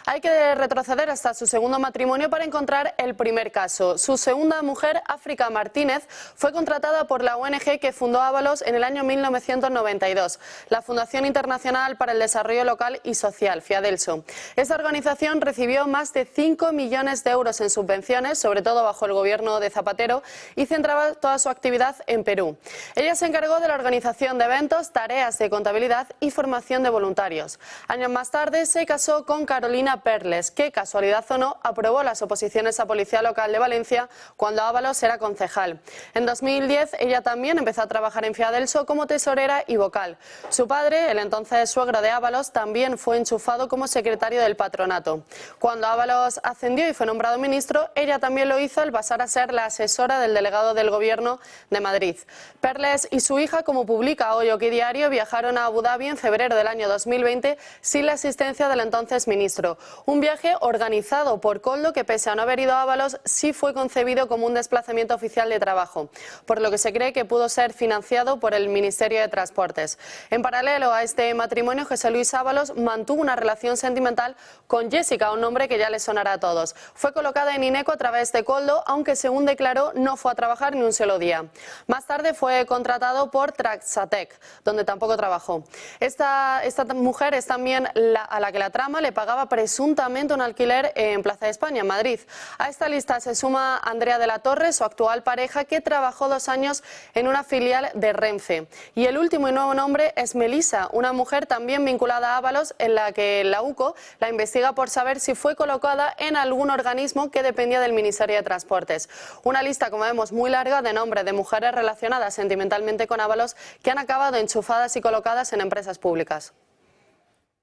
[SPEAKER 6] Hay que retroceder hasta su segundo matrimonio para encontrar el primer caso. Su segunda mujer, África Martínez, fue contratada por la ONG que fundó Ábalos en el año 1992, la Fundación Internacional para el Desarrollo Local y Social, FIADELSO. Esta organización recibió más de 5 millones de euros en subvenciones, sobre todo bajo el gobierno de Zapatero, y centraba toda su actividad en Perú. Ella se encargó de la organización de eventos, tareas de contabilidad y formación de voluntarios. Años más tarde se casó con Carolina Perles, que, casualidad o no, aprobó las oposiciones a Policía Local de Valencia cuando Ábalos era concejal. En 2010 ella también empezó a trabajar en FIADELSO como tesorera y vocal. Su padre, el entonces suegro de Ábalos, también fue enchufado como secretario del patronato. Cuando Ábalos ascendió y fue nombrado ministro, ella también lo hizo al pasar a ser la asesora del delegado del Gobierno de Madrid. Perles y su hija, como publica hoy Oki Diario, viajaron a Abu Dhabi en febrero del año 2020 sin la asistencia del entonces ministro. Un viaje organizado por Koldo que, pese a no haber ido a Ábalos, sí fue concebido como un desplazamiento oficial de trabajo, por lo que se cree que pudo ser financiado por el Ministerio de Transportes. En paralelo a este matrimonio, José Luis Ábalos mantuvo una relación sentimental con Jessica, un nombre que ya le sonará a todos. Fue colocada en Ineco a través de Koldo, aunque según declaró no fue a trabajar ni un solo día. Más tarde fue contratado por Traxatec, donde tampoco trabajó. Esta mujer es también a la que la trama le pagaba presuntamente un alquiler en Plaza de España, en Madrid. A esta lista se suma Andrea de la Torre, su actual pareja, que trabajó 2 años en una filial de Renfe. Y el último y nuevo nombre es Melisa, una mujer también vinculada a Ábalos, en la que la UCO la investiga por saber si fue colocada en algún organismo que dependía del Ministerio de Transportes. Una lista, como vemos, muy larga de nombres de mujeres relacionadas sentimentalmente con Ábalos que han acabado enchufadas y colocadas en empresas públicas.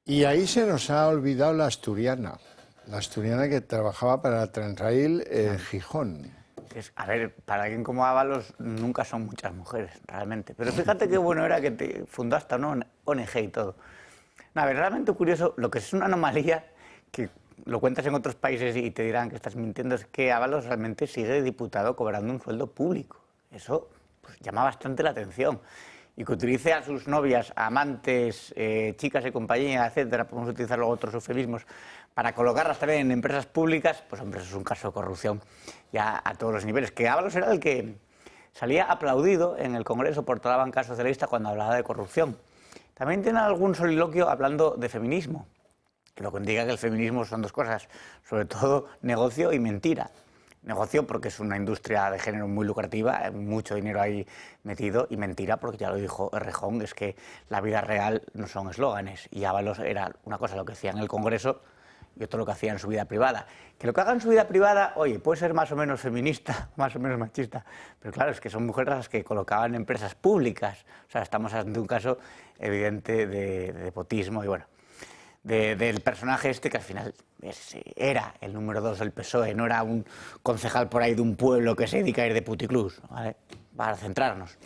[SPEAKER 1] Y ahí se nos ha olvidado la asturiana que trabajaba para Transrail en Gijón.
[SPEAKER 9] A ver, para alguien como Ábalos nunca son muchas mujeres, realmente. Pero fíjate qué bueno era que te fundó hasta una ONG y todo. No, a ver, realmente curioso, lo que es una anomalía, que lo cuentas en otros países y te dirán que estás mintiendo, es que Ábalos realmente sigue diputado cobrando un sueldo público. Eso pues, llama bastante la atención. Y que utilice a sus novias, amantes, chicas de compañía, etcétera, podemos utilizar luego otros eufemismos, para colocarlas también en empresas públicas, pues hombre, eso es un caso de corrupción ya a todos los niveles. Que Ábalos era el que salía aplaudido en el Congreso por toda la bancada socialista cuando hablaba de corrupción. También tiene algún soliloquio hablando de feminismo, que lo que indica que el feminismo son dos cosas, sobre todo negocio y mentira. Negocio porque es una industria de género muy lucrativa, hay mucho dinero ahí metido, y mentira porque ya lo dijo Errejón, es que la vida real no son eslóganes, y Ábalos era una cosa lo que hacía en el Congreso y otro lo que hacía en su vida privada. Que lo que haga en su vida privada, oye, puede ser más o menos feminista, más o menos machista, pero claro, es que son mujeres las que colocaban en empresas públicas, o sea, estamos ante un caso evidente de nepotismo y bueno, del personaje este que al final era el número 2 del PSOE, no era un concejal por ahí de un pueblo que se dedica a ir de puticlús, ¿vale? Para centrarnos.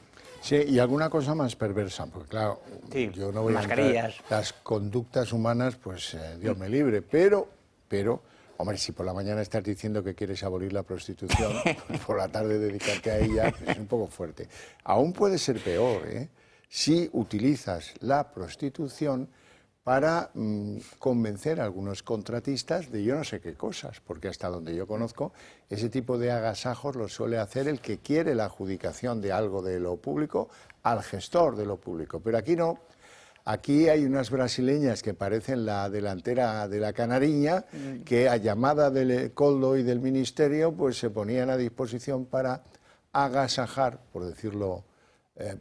[SPEAKER 1] Sí, y alguna cosa más perversa, porque claro,
[SPEAKER 9] sí,
[SPEAKER 1] yo no voy
[SPEAKER 9] mascarillas.
[SPEAKER 1] a entrar, las conductas humanas, pues Dios me libre, pero, hombre, si por la mañana estás diciendo que quieres abolir la prostitución, por la tarde dedicarte a ella, es un poco fuerte. Aún puede ser peor, si utilizas la prostitución para convencer a algunos contratistas de yo no sé qué cosas, porque hasta donde yo conozco, ese tipo de agasajos lo suele hacer el que quiere la adjudicación de algo de lo público al gestor de lo público. Pero aquí no. Aquí hay unas brasileñas que parecen la delantera de la Canariña, que a llamada del Coldo y del Ministerio pues se ponían a disposición para agasajar, por decirlo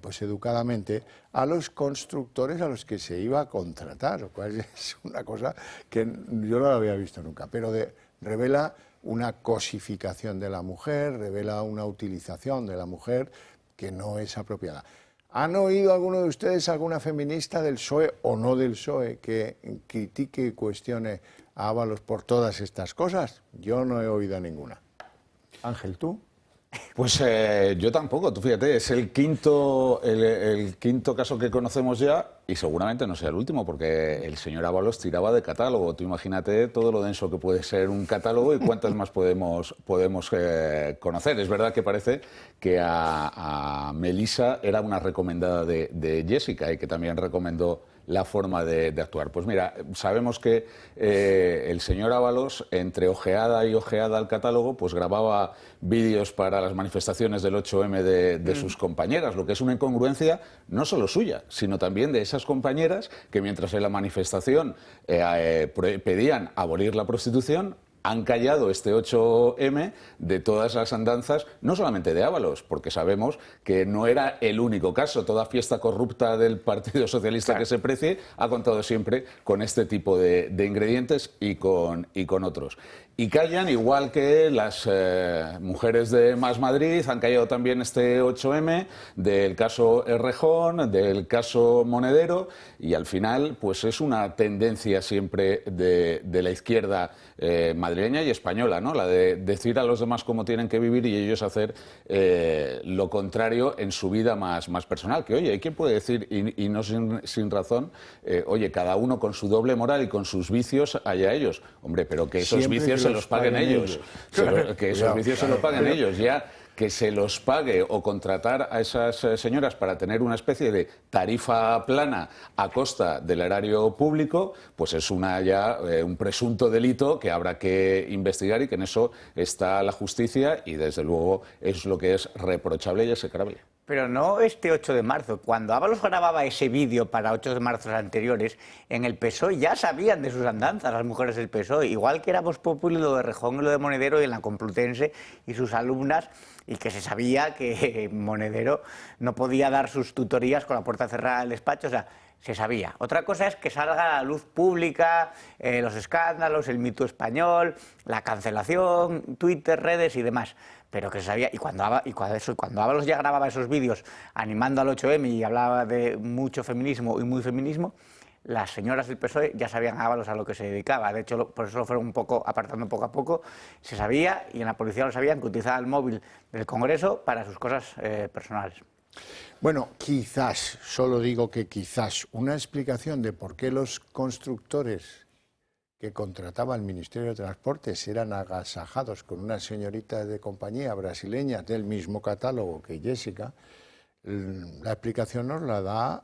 [SPEAKER 1] pues educadamente, a los constructores a los que se iba a contratar, lo cual es una cosa que yo no la había visto nunca, pero revela una cosificación de la mujer, revela una utilización de la mujer que no es apropiada. ¿Han oído alguno de ustedes alguna feminista del PSOE o no del PSOE que critique y cuestione a Ábalos por todas estas cosas? Yo no he oído a ninguna. Ángel, ¿tú?
[SPEAKER 10] Pues yo tampoco, tú fíjate, es el quinto caso que conocemos ya y seguramente no sea el último, porque el señor Ábalos tiraba de catálogo. Tú imagínate todo lo denso que puede ser un catálogo y cuántas más podemos conocer. Es verdad que parece que a Melissa era una recomendada de Jessica y que también recomendó la forma de actuar. Pues mira, sabemos que el señor Ábalos, entre ojeada y ojeada al catálogo, pues grababa vídeos para las manifestaciones del 8M de sus compañeras, lo que es una incongruencia no solo suya, sino también de esas compañeras que mientras en la manifestación pedían abolir la prostitución, han callado este 8M de todas las andanzas, no solamente de Ábalos, porque sabemos que no era el único caso. Toda fiesta corrupta del Partido Socialista que se precie ha contado siempre con este tipo de ingredientes y con otros. Y callan, igual que las mujeres de Más Madrid, han callado también este 8M, del caso Errejón, del caso Monedero, y al final pues es una tendencia siempre de la izquierda madrileña y española, ¿no? La de decir a los demás cómo tienen que vivir y ellos hacer lo contrario en su vida más personal. Que oye, hay quien puede decir, y no sin razón, oye, cada uno con su doble moral y con sus vicios, allá ellos. Hombre, pero que esos
[SPEAKER 1] Siempre
[SPEAKER 10] vicios
[SPEAKER 1] que
[SPEAKER 10] se los paguen ellos. Que esos vicios se los paguen ellos. Ya que se los pague o contratar a esas señoras para tener una especie de tarifa plana a costa del erario público, pues es un presunto delito que habrá que investigar y que en eso está la justicia y desde luego es lo que es reprochable y execrable.
[SPEAKER 9] Pero no este 8 de marzo. Cuando Ábalos grababa ese vídeo para 8 de marzo anteriores, en el PSOE ya sabían de sus andanzas las mujeres del PSOE, igual que era Vox Populi lo de Rejón y lo de Monedero y en la Complutense y sus alumnas, y que se sabía que Monedero no podía dar sus tutorías con la puerta cerrada del despacho, o sea, se sabía. Otra cosa es que salga a la luz pública los escándalos, el mito español, la cancelación, Twitter, redes y demás. Pero que se sabía, y cuando Ábalos ya grababa esos vídeos animando al 8M y hablaba de mucho feminismo y muy feminismo, las señoras del PSOE ya sabían Ábalos a lo que se dedicaba. De hecho, por eso lo fueron un poco apartando poco a poco. Se sabía, y en la policía lo sabían, que utilizaba el móvil del Congreso para sus cosas personales.
[SPEAKER 1] Bueno, quizás, solo digo que quizás, una explicación de por qué los constructores que contrataba el Ministerio de Transportes eran agasajados con una señorita de compañía brasileña del mismo catálogo que Jessica, la explicación nos la da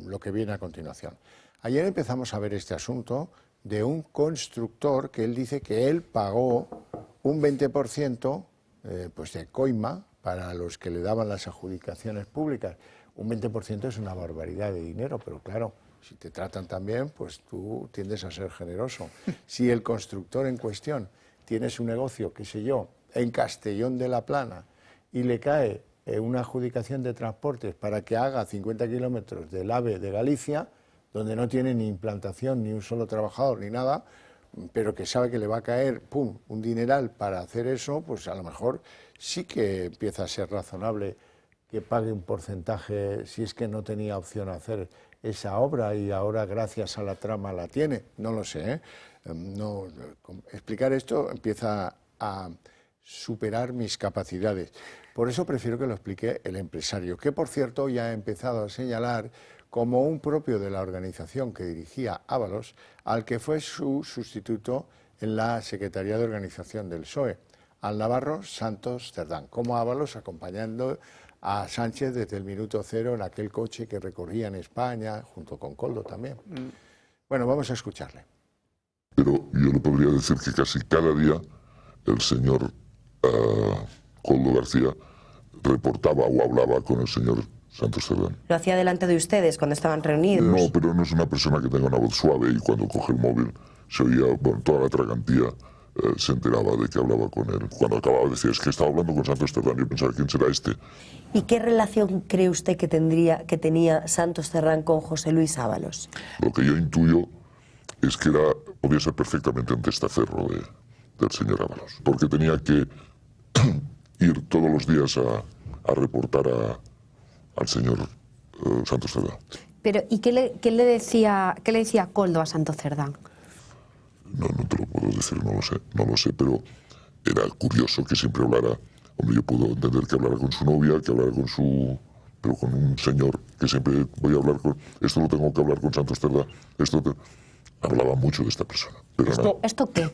[SPEAKER 1] lo que viene a continuación. Ayer empezamos a ver este asunto de un constructor que él dice que él pagó un 20% pues de coima para los que le daban las adjudicaciones públicas. Un 20% es una barbaridad de dinero, pero claro, si te tratan tan bien, pues tú tiendes a ser generoso. Si el constructor en cuestión tiene su negocio, qué sé yo, en Castellón de la Plana y le cae una adjudicación de transportes para que haga 50 kilómetros del AVE de Galicia, donde no tiene ni implantación, ni un solo trabajador, ni nada, pero que sabe que le va a caer, pum, un dineral para hacer eso, pues a lo mejor sí que empieza a ser razonable que pague un porcentaje si es que no tenía opción a hacer esa obra y ahora gracias a la trama la tiene. No lo sé, ¿eh? No, explicar esto empieza a superar mis capacidades. Por eso prefiero que lo explique el empresario, que por cierto ya ha empezado a señalar como un propio de la organización que dirigía Ábalos, al que fue su sustituto en la Secretaría de Organización del PSOE, al navarro Santos Cerdán, como Ábalos acompañando a Sánchez desde el minuto cero en aquel coche que recorría en España, junto con Koldo también. Bueno, vamos a escucharle.
[SPEAKER 11] Pero yo le podría decir que casi cada día el señor Koldo García reportaba o hablaba con el señor Santos Cerdán.
[SPEAKER 12] ¿Lo hacía delante de ustedes cuando estaban reunidos?
[SPEAKER 11] No, pero no es una persona que tenga una voz suave y cuando coge el móvil se oía, bueno, toda la tragantía se enteraba de que hablaba con él. Cuando acababa decía, es que estaba hablando con Santos Cerdán, yo pensaba, ¿quién será este?
[SPEAKER 12] ¿Y qué relación cree usted que tenía Santos Cerdán con José Luis Ábalos?
[SPEAKER 11] Lo que yo intuyo es que podía ser perfectamente un testaferro del señor Ábalos, porque tenía que ir todos los días a reportar al señor Santos Cerdán.
[SPEAKER 13] Pero, ¿y qué le decía Koldo a Santos Cerdán?
[SPEAKER 11] No te lo puedo decir, no lo sé, pero era curioso que siempre hablara. Hombre, yo puedo entender que hablara con su novia, que hablara pero con un señor que siempre voy a hablar con. Esto lo tengo que hablar con Santos Cerdán. Hablaba mucho de esta persona. Pero
[SPEAKER 13] ¿Esto qué?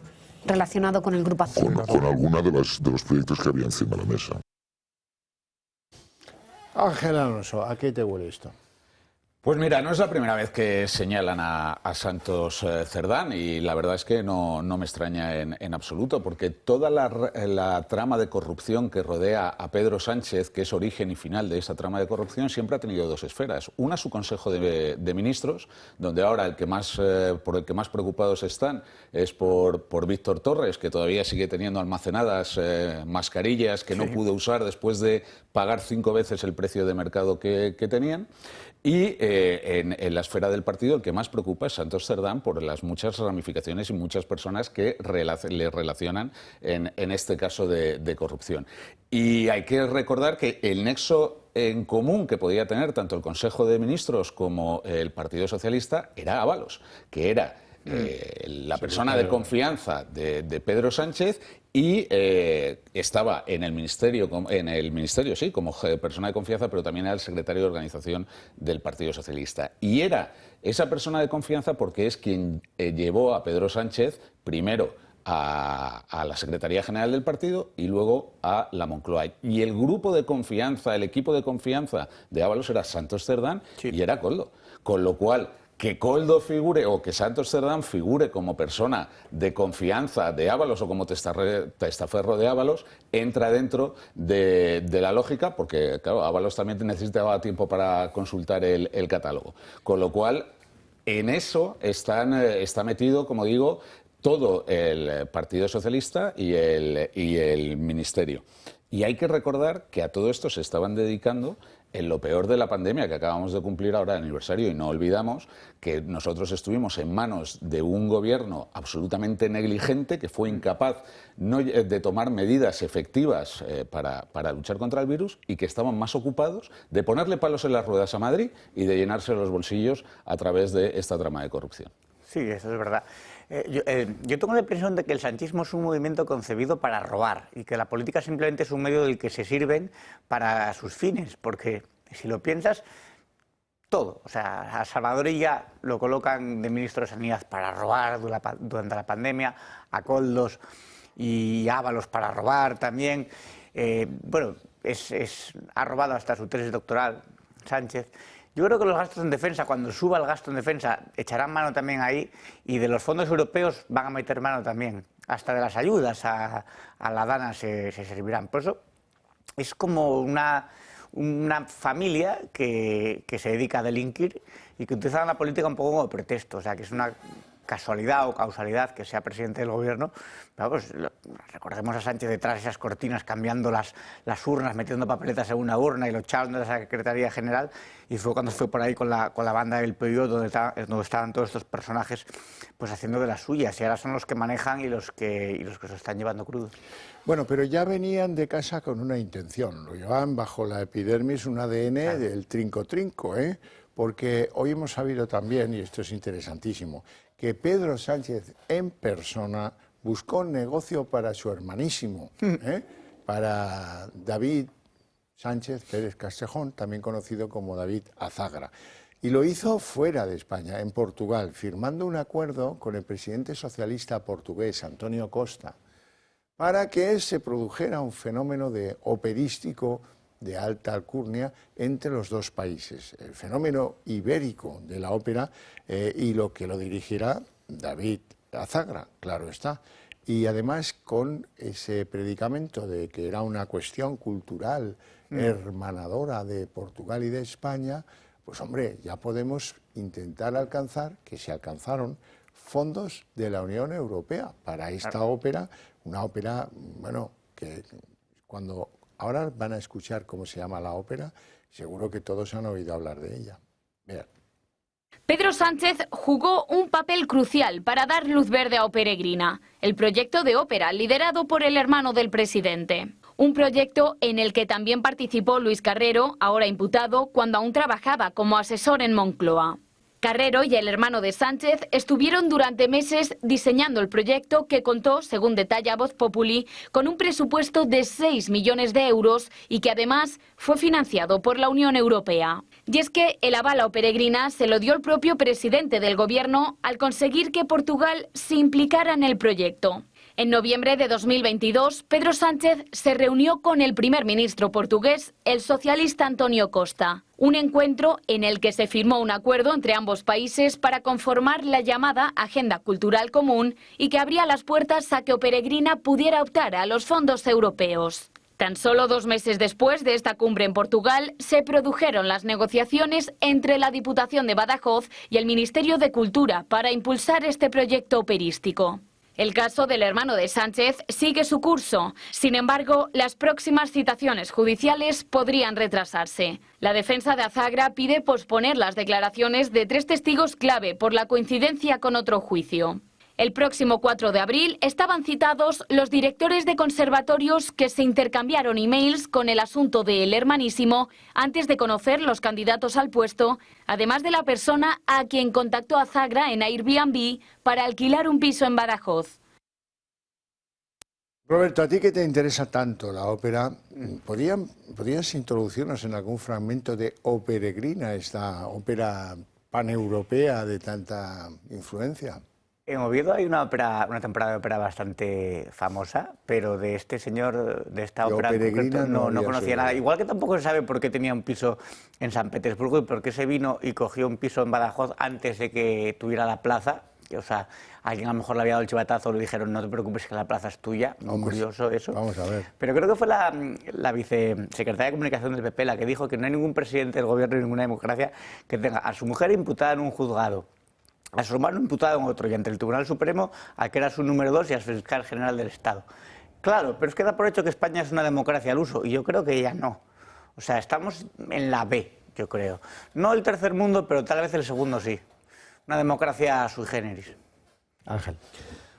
[SPEAKER 13] Relacionado con el Grupo Azul.
[SPEAKER 11] Con alguna de los proyectos que había encima de la mesa.
[SPEAKER 1] Ángel Alonso, ¿a qué te huele esto?
[SPEAKER 10] Pues mira, no es la primera vez que señalan a Santos Cerdán y la verdad es que no me extraña en absoluto, porque toda la trama de corrupción que rodea a Pedro Sánchez, que es origen y final de esa trama de corrupción, siempre ha tenido dos esferas. Una, su Consejo de Ministros, donde ahora por el que más preocupados están es por Víctor Torres, que todavía sigue teniendo almacenadas mascarillas que no pudo usar después de pagar 5 veces el precio de mercado que tenían. Y en la esfera del partido el que más preocupa es Santos Cerdán por las muchas ramificaciones y muchas personas que le relacionan en este caso de corrupción. Y hay que recordar que el nexo en común que podía tener tanto el Consejo de Ministros como el Partido Socialista era Ábalos, que era la persona de confianza de Pedro Sánchez y estaba en el ministerio, sí, como persona de confianza, pero también era el secretario de organización del Partido Socialista. Y era esa persona de confianza porque es quien llevó a Pedro Sánchez primero a la Secretaría General del partido y luego a la Moncloa. Y el grupo de confianza, el equipo de confianza de Ábalos era Santos Cerdán y era Koldo. Con lo cual, que Koldo figure o que Santos Cerdán figure como persona de confianza de Ábalos o como testaferro de Ábalos entra dentro de la lógica, porque claro, Ábalos también necesitaba tiempo para consultar el catálogo. Con lo cual, en eso está metido, como digo, todo el Partido Socialista y el Ministerio. Y hay que recordar que a todo esto se estaban dedicando en lo peor de la pandemia, que acabamos de cumplir ahora el aniversario, y no olvidamos que nosotros estuvimos en manos de un gobierno absolutamente negligente, que fue incapaz de tomar medidas efectivas para luchar contra el virus, y que estaban más ocupados de ponerle palos en las ruedas a Madrid y de llenarse los bolsillos a través de esta trama de corrupción.
[SPEAKER 9] Sí, eso es verdad. Yo tengo la impresión de que el sanchismo es un movimiento concebido para robar y que la política simplemente es un medio del que se sirven para sus fines, porque si lo piensas, todo, o sea, a Salvador Illa lo colocan de ministro de Sanidad para robar durante la pandemia, a Koldos y Ábalos para robar también. Bueno, ha robado hasta su tesis doctoral Sánchez. Yo creo que los gastos en defensa, cuando suba el gasto en defensa, echarán mano también ahí, y de los fondos europeos van a meter mano también. Hasta de las ayudas a la DANA se servirán. Por eso es como una familia que se dedica a delinquir y que utiliza la política un poco como pretexto. O sea, que es una casualidad o causalidad que sea presidente del gobierno. Pero, pues, recordemos a Sánchez detrás de esas cortinas, cambiando las urnas, metiendo papeletas en una urna y lo echaron de la Secretaría General, y fue cuando fue por ahí con la banda del PIO, donde estaban todos estos personajes pues haciendo de las suyas, y ahora son los que manejan y los que se están llevando crudos.
[SPEAKER 1] Bueno, pero ya venían de casa con una intención, lo llevaban bajo la epidermis un ADN del trinco-trinco, porque hoy hemos sabido también, y esto es interesantísimo, que Pedro Sánchez en persona buscó negocio para su hermanísimo, para David Sánchez Pérez Castejón, también conocido como David Azagra. Y lo hizo fuera de España, en Portugal, firmando un acuerdo con el presidente socialista portugués, António Costa, para que se produjera un fenómeno operístico de alta alcurnia entre los dos países, el fenómeno ibérico de la ópera, y lo que lo dirigirá David Azagra, claro está. Y además con ese predicamento de que era una cuestión cultural hermanadora de Portugal y de España, pues hombre, ya podemos intentar alcanzar, que se alcanzaron, fondos de la Unión Europea para esta ópera, una ópera, bueno, que cuando ahora van a escuchar cómo se llama la ópera, seguro que todos han oído hablar de ella. Vean.
[SPEAKER 14] Pedro Sánchez jugó un papel crucial para dar luz verde a O Peregrina, el proyecto de ópera liderado por el hermano del presidente. Un proyecto en el que también participó Luis Carrero, ahora imputado, cuando aún trabajaba como asesor en Moncloa. Carrero y el hermano de Sánchez estuvieron durante meses diseñando el proyecto, que contó, según detalla Voz Populi, con un presupuesto de 6 millones de euros y que además fue financiado por la Unión Europea. Y es que el aval a O Peregrina se lo dio el propio presidente del gobierno al conseguir que Portugal se implicara en el proyecto. En noviembre de 2022, Pedro Sánchez se reunió con el primer ministro portugués, el socialista António Costa. Un encuentro en el que se firmó un acuerdo entre ambos países para conformar la llamada Agenda Cultural Común y que abría las puertas a que O Peregrina pudiera optar a los fondos europeos. Tan solo 2 meses después de esta cumbre en Portugal, se produjeron las negociaciones entre la Diputación de Badajoz y el Ministerio de Cultura para impulsar este proyecto operístico. El caso del hermano de Sánchez sigue su curso. Sin embargo, las próximas citaciones judiciales podrían retrasarse. La defensa de Azagra pide posponer las declaraciones de 3 testigos clave por la coincidencia con otro juicio. El próximo 4 de abril estaban citados los directores de conservatorios que se intercambiaron emails con el asunto del hermanísimo antes de conocer los candidatos al puesto, además de la persona a quien contactó Azagra en Airbnb para alquilar un piso en Badajoz.
[SPEAKER 1] Roberto, a ti que te interesa tanto la ópera, ¿podrías introducirnos en algún fragmento de O Peregrina, esta ópera paneuropea de tanta influencia?
[SPEAKER 9] En Oviedo hay una temporada de ópera bastante famosa, pero de este señor, de esta ópera en concreto, no conocía nada. Igual que tampoco se sabe por qué tenía un piso en San Petersburgo y por qué se vino y cogió un piso en Badajoz antes de que tuviera la plaza. O sea, alguien a lo mejor le había dado el chivatazo, le dijeron no te preocupes que la plaza es tuya. Muy curioso eso.
[SPEAKER 1] Vamos a ver.
[SPEAKER 9] Pero creo que fue la vicesecretaria de Comunicación del PP la que dijo que no hay ningún presidente del gobierno ni ninguna democracia que tenga a su mujer imputada en un juzgado, a su hermano imputado en otro y ante el Tribunal Supremo al que era su número 2 y al fiscal general del Estado. Claro, pero es que da por hecho que España es una democracia al uso y yo creo que ya no. O sea, estamos en la B, yo creo. No el tercer mundo, pero tal vez el segundo sí. Una democracia sui generis.
[SPEAKER 1] Ángel.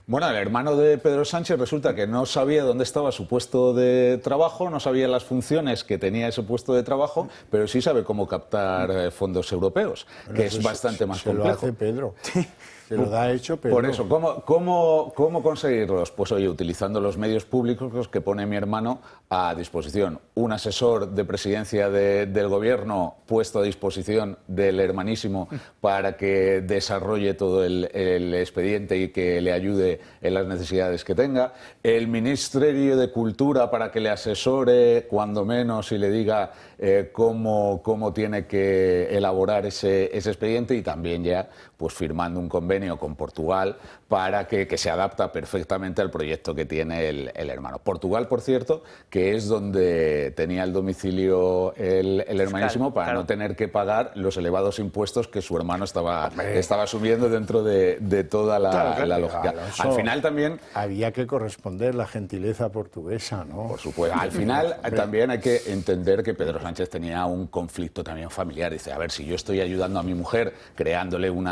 [SPEAKER 10] Bueno, el hermano de Pedro Sánchez resulta que no sabía dónde estaba su puesto de trabajo, no sabía las funciones que tenía ese puesto de trabajo, pero sí sabe cómo captar fondos europeos, que es bastante más complejo.
[SPEAKER 1] Se lo hace Pedro. Se lo da hecho Pedro.
[SPEAKER 10] Por eso, ¿cómo conseguirlos? Pues oye, utilizando los medios públicos que pone mi hermano a disposición. Un asesor de presidencia del gobierno puesto a disposición del hermanísimo para que desarrolle todo el expediente y que le ayude en las necesidades que tenga. El Ministerio de Cultura para que le asesore, cuando menos, y le diga cómo tiene que elaborar ese expediente, y también ya pues firmando un convenio con Portugal para que se adapta perfectamente al proyecto que tiene el hermano. Portugal, por cierto, que es donde tenía el domicilio el hermanísimo, para no tener que pagar los elevados impuestos que su hermano estaba asumiendo dentro de toda la lógica. Al final también...
[SPEAKER 1] Había que corresponder la gentileza portuguesa, ¿no?
[SPEAKER 10] Por supuesto. Al final también hay que entender que Pedro Sánchez tenía un conflicto también familiar. Dice, a ver, si yo estoy ayudando a mi mujer creándole un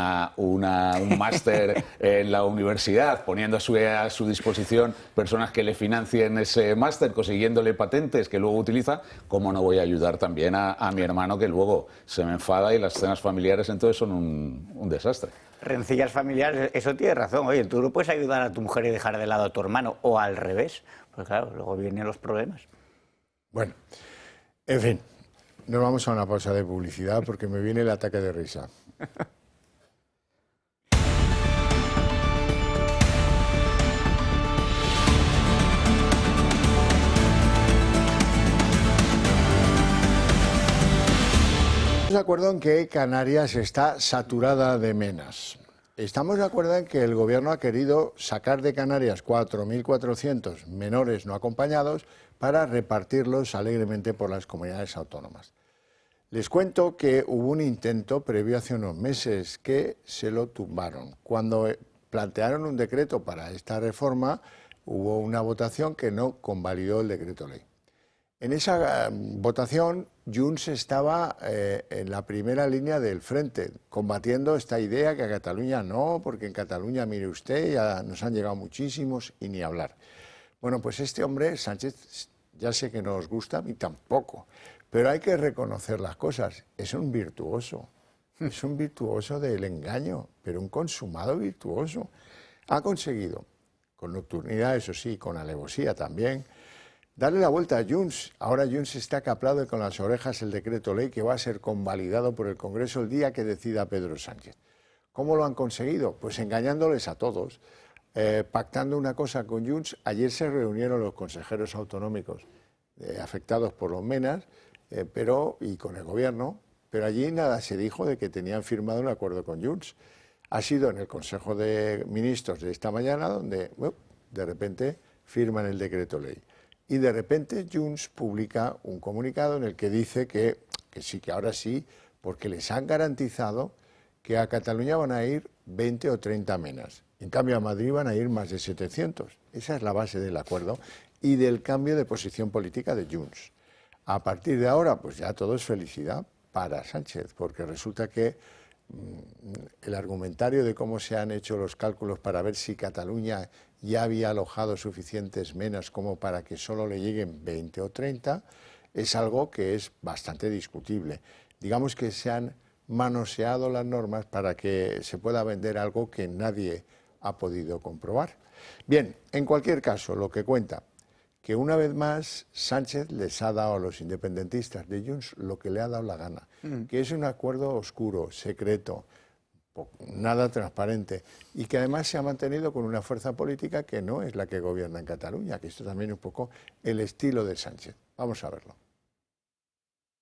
[SPEAKER 10] máster en la universidad, poniendo a su disposición personas que le financien ese máster, consiguiéndole patentes que luego utiliza, ¿cómo no voy a ayudar también a mi hermano, que luego se me enfada y las cenas familiares entonces son un desastre?
[SPEAKER 9] Rencillas familiares, eso tiene razón. Oye, tú no puedes ayudar a tu mujer y dejar de lado a tu hermano, o al revés. Pues claro, luego vienen los problemas.
[SPEAKER 1] Bueno, en fin, nos vamos a una pausa de publicidad porque me viene el ataque de risa. Estamos de acuerdo en que Canarias está saturada de menas. Estamos de acuerdo en que el Gobierno ha querido sacar de Canarias 4.400 menores no acompañados para repartirlos alegremente por las comunidades autónomas. Les cuento que hubo un intento previo hace unos meses que se lo tumbaron. Cuando plantearon un decreto para esta reforma, hubo una votación que no convalidó el decreto ley. En esa votación, Junts estaba en la primera línea del frente, combatiendo esta idea que a Cataluña no, porque en Cataluña, mire usted, ya nos han llegado muchísimos y ni hablar. Bueno, pues este hombre, Sánchez, ya sé que no os gusta, a mí tampoco, pero hay que reconocer las cosas. Es un virtuoso del engaño, pero un consumado virtuoso. Ha conseguido, con nocturnidad, eso sí, con alevosía también, darle la vuelta a Junts. Ahora Junts está acoplado con las orejas el decreto ley que va a ser convalidado por el Congreso el día que decida Pedro Sánchez. ¿Cómo lo han conseguido? Pues engañándoles a todos, pactando una cosa con Junts. Ayer se reunieron los consejeros autonómicos afectados por los menas y con el Gobierno, pero allí nada se dijo de que tenían firmado un acuerdo con Junts. Ha sido en el Consejo de Ministros de esta mañana donde de repente firman el decreto ley. Y de repente Junts publica un comunicado en el que dice que sí, que ahora sí, porque les han garantizado que a Cataluña van a ir 20 o 30 menas. En cambio a Madrid van a ir más de 700. Esa es la base del acuerdo y del cambio de posición política de Junts. A partir de ahora, pues ya todo es felicidad para Sánchez, porque resulta que el argumentario de cómo se han hecho los cálculos para ver si Cataluña ya había alojado suficientes menas como para que solo le lleguen 20 o 30, es algo que es bastante discutible. Digamos que se han manoseado las normas para que se pueda vender algo que nadie ha podido comprobar. Bien, en cualquier caso, lo que cuenta, que una vez más Sánchez les ha dado a los independentistas de Junts lo que le ha dado la gana, que es un acuerdo oscuro, secreto, nada transparente, y que además se ha mantenido con una fuerza política que no es la que gobierna en Cataluña, que esto también es un poco el estilo de Sánchez. Vamos a verlo.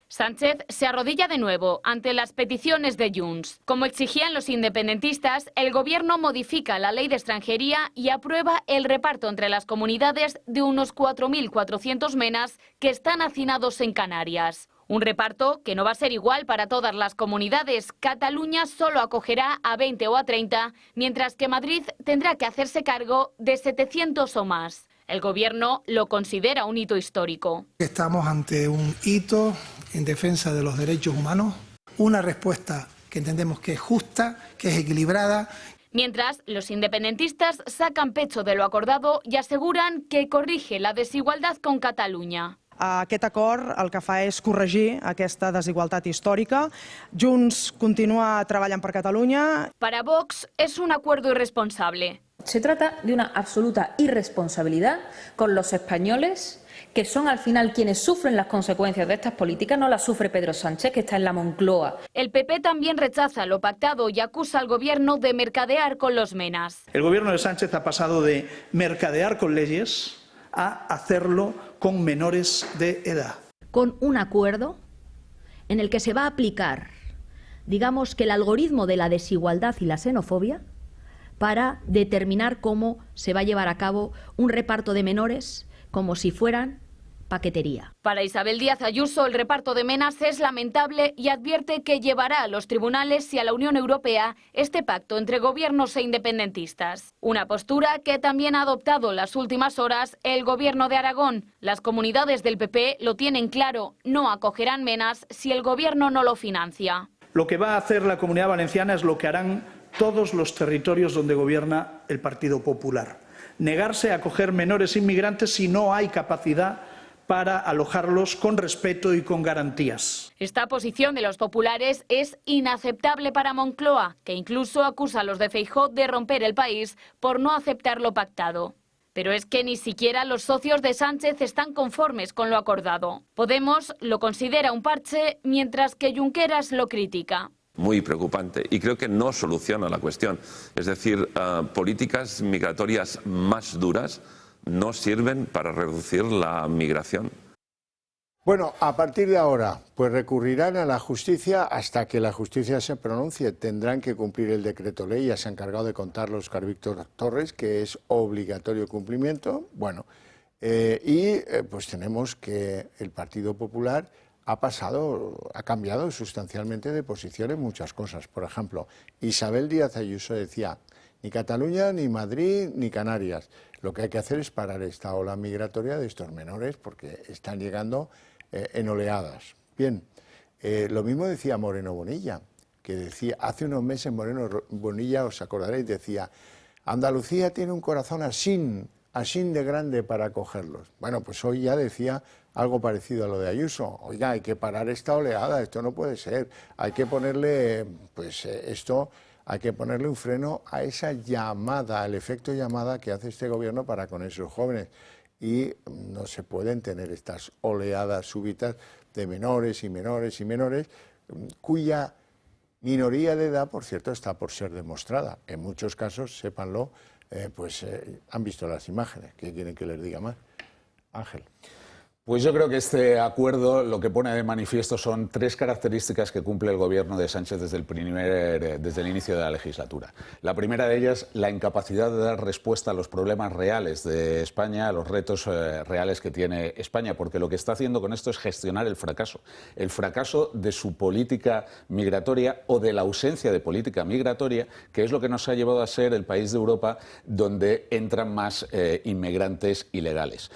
[SPEAKER 14] Sánchez se arrodilla de nuevo ante las peticiones de Junts. Como exigían los independentistas, el Gobierno modifica la ley de extranjería y aprueba el reparto entre las comunidades de unos 4.400 menas que están hacinados en Canarias. Un reparto que no va a ser igual para todas las comunidades. Cataluña solo acogerá a 20 o a 30, mientras que Madrid tendrá que hacerse cargo de 700 o más. El Gobierno lo considera un hito histórico.
[SPEAKER 15] Estamos ante un hito en defensa de los derechos humanos, una respuesta que entendemos que es justa, que es equilibrada.
[SPEAKER 14] Mientras, los independentistas sacan pecho de lo acordado y aseguran que corrige la desigualdad con Catalunya.
[SPEAKER 16] Aquest acord el que fa és corregir aquesta desigualtat històrica. Junts continua treballant per Catalunya.
[SPEAKER 14] Para Vox es un acuerdo irresponsable.
[SPEAKER 17] Se trata de una absoluta irresponsabilidad con los españoles, que son al final quienes sufren las consecuencias de estas políticas. No las sufre Pedro Sánchez, que está en la Moncloa.
[SPEAKER 14] El PP también rechaza lo pactado y acusa al gobierno de mercadear con los menas.
[SPEAKER 18] El gobierno de Sánchez ha pasado de mercadear con leyes a hacerlo con menores de edad.
[SPEAKER 19] Con un acuerdo en el que se va a aplicar, digamos que el algoritmo de la desigualdad y la xenofobia para determinar cómo se va a llevar a cabo un reparto de menores como si fueran paquetería.
[SPEAKER 14] Para Isabel Díaz Ayuso, el reparto de menas es lamentable y advierte que llevará a los tribunales y a la Unión Europea este pacto entre gobiernos e independentistas. Una postura que también ha adoptado las últimas horas el gobierno de Aragón. Las comunidades del PP lo tienen claro, no acogerán menas si el gobierno no lo financia.
[SPEAKER 18] Lo que va a hacer la Comunidad Valenciana es lo que harán todos los territorios donde gobierna el Partido Popular. Negarse a acoger menores inmigrantes si no hay capacidad para alojarlos con respeto y con garantías.
[SPEAKER 14] Esta posición de los populares es inaceptable para Moncloa, que incluso acusa a los de Feijóo de romper el país por no aceptar lo pactado. Pero es que ni siquiera los socios de Sánchez están conformes con lo acordado. Podemos lo considera un parche, mientras que Junqueras lo critica.
[SPEAKER 20] Muy preocupante y creo que no soluciona la cuestión. Es decir, políticas migratorias más duras no sirven para reducir la migración.
[SPEAKER 1] Bueno, a partir de ahora, pues recurrirán a la justicia hasta que la justicia se pronuncie. Tendrán que cumplir el decreto ley. Ya se ha encargado de contarlo Óscar Víctor Torres, que es obligatorio cumplimiento. Bueno, pues tenemos que el Partido Popular ha cambiado sustancialmente de posición en muchas cosas. Por ejemplo, Isabel Díaz Ayuso decía, ni Cataluña, ni Madrid, ni Canarias. Lo que hay que hacer es parar esta ola migratoria de estos menores porque están llegando en oleadas. Bien, lo mismo decía Moreno Bonilla, que decía, hace unos meses Moreno Bonilla, os acordaréis, decía, Andalucía tiene un corazón así de grande para acogerlos. Bueno, pues hoy ya decía algo parecido a lo de Ayuso. Oiga, hay que parar esta oleada, esto no puede ser. Hay que ponerle, hay que ponerle un freno a esa llamada, al efecto llamada que hace este gobierno para con esos jóvenes. Y no se pueden tener estas oleadas súbitas de menores y menores y menores, cuya minoría de edad, por cierto, está por ser demostrada. En muchos casos, sépanlo, han visto las imágenes. ¿Qué quieren que les diga más? Ángel.
[SPEAKER 10] Pues yo creo que este acuerdo lo que pone de manifiesto son tres características que cumple el gobierno de Sánchez desde el inicio de la legislatura. La primera de ellas, la incapacidad de dar respuesta a los problemas reales de España, a los retos reales que tiene España, porque lo que está haciendo con esto es gestionar el fracaso de su política migratoria o de la ausencia de política migratoria, que es lo que nos ha llevado a ser el país de Europa donde entran más inmigrantes ilegales.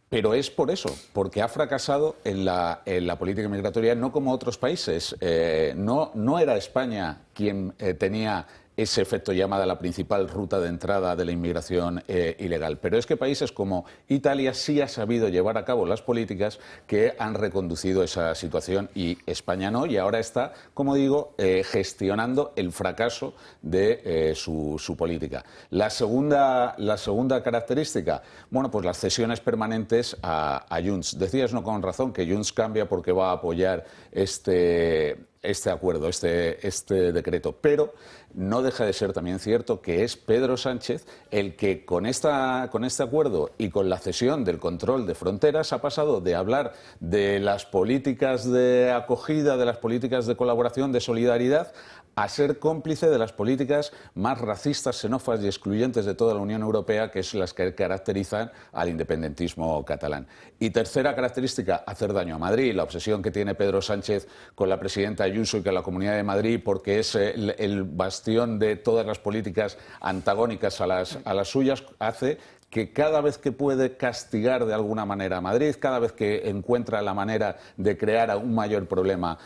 [SPEAKER 10] Pero es por eso, porque ha fracasado en la política migratoria, no como otros países. No era España quien tenía ese efecto llamada la principal ruta de entrada de la inmigración ilegal. Pero es que países como Italia sí ha sabido llevar a cabo las políticas que han reconducido esa situación y España no, y ahora está, como digo, gestionando el fracaso de su política. La segunda característica, bueno, pues las cesiones permanentes a Junts. Decías no con razón que Junts cambia porque va a apoyar este acuerdo, este decreto, pero no deja de ser también cierto que es Pedro Sánchez el que con este acuerdo y con la cesión del control de fronteras ha pasado de hablar de las políticas de acogida, de las políticas de colaboración, de solidaridad, a ser cómplice de las políticas más racistas, xenófobas y excluyentes de toda la Unión Europea, que es las que caracterizan al independentismo catalán. Y tercera característica, hacer daño a Madrid. La obsesión que tiene Pedro Sánchez con la presidenta Ayuso y con la Comunidad de Madrid, porque es el bastión de todas las políticas antagónicas a las suyas, hace que cada vez que puede castigar de alguna manera a Madrid, cada vez que encuentra la manera de crear un mayor problema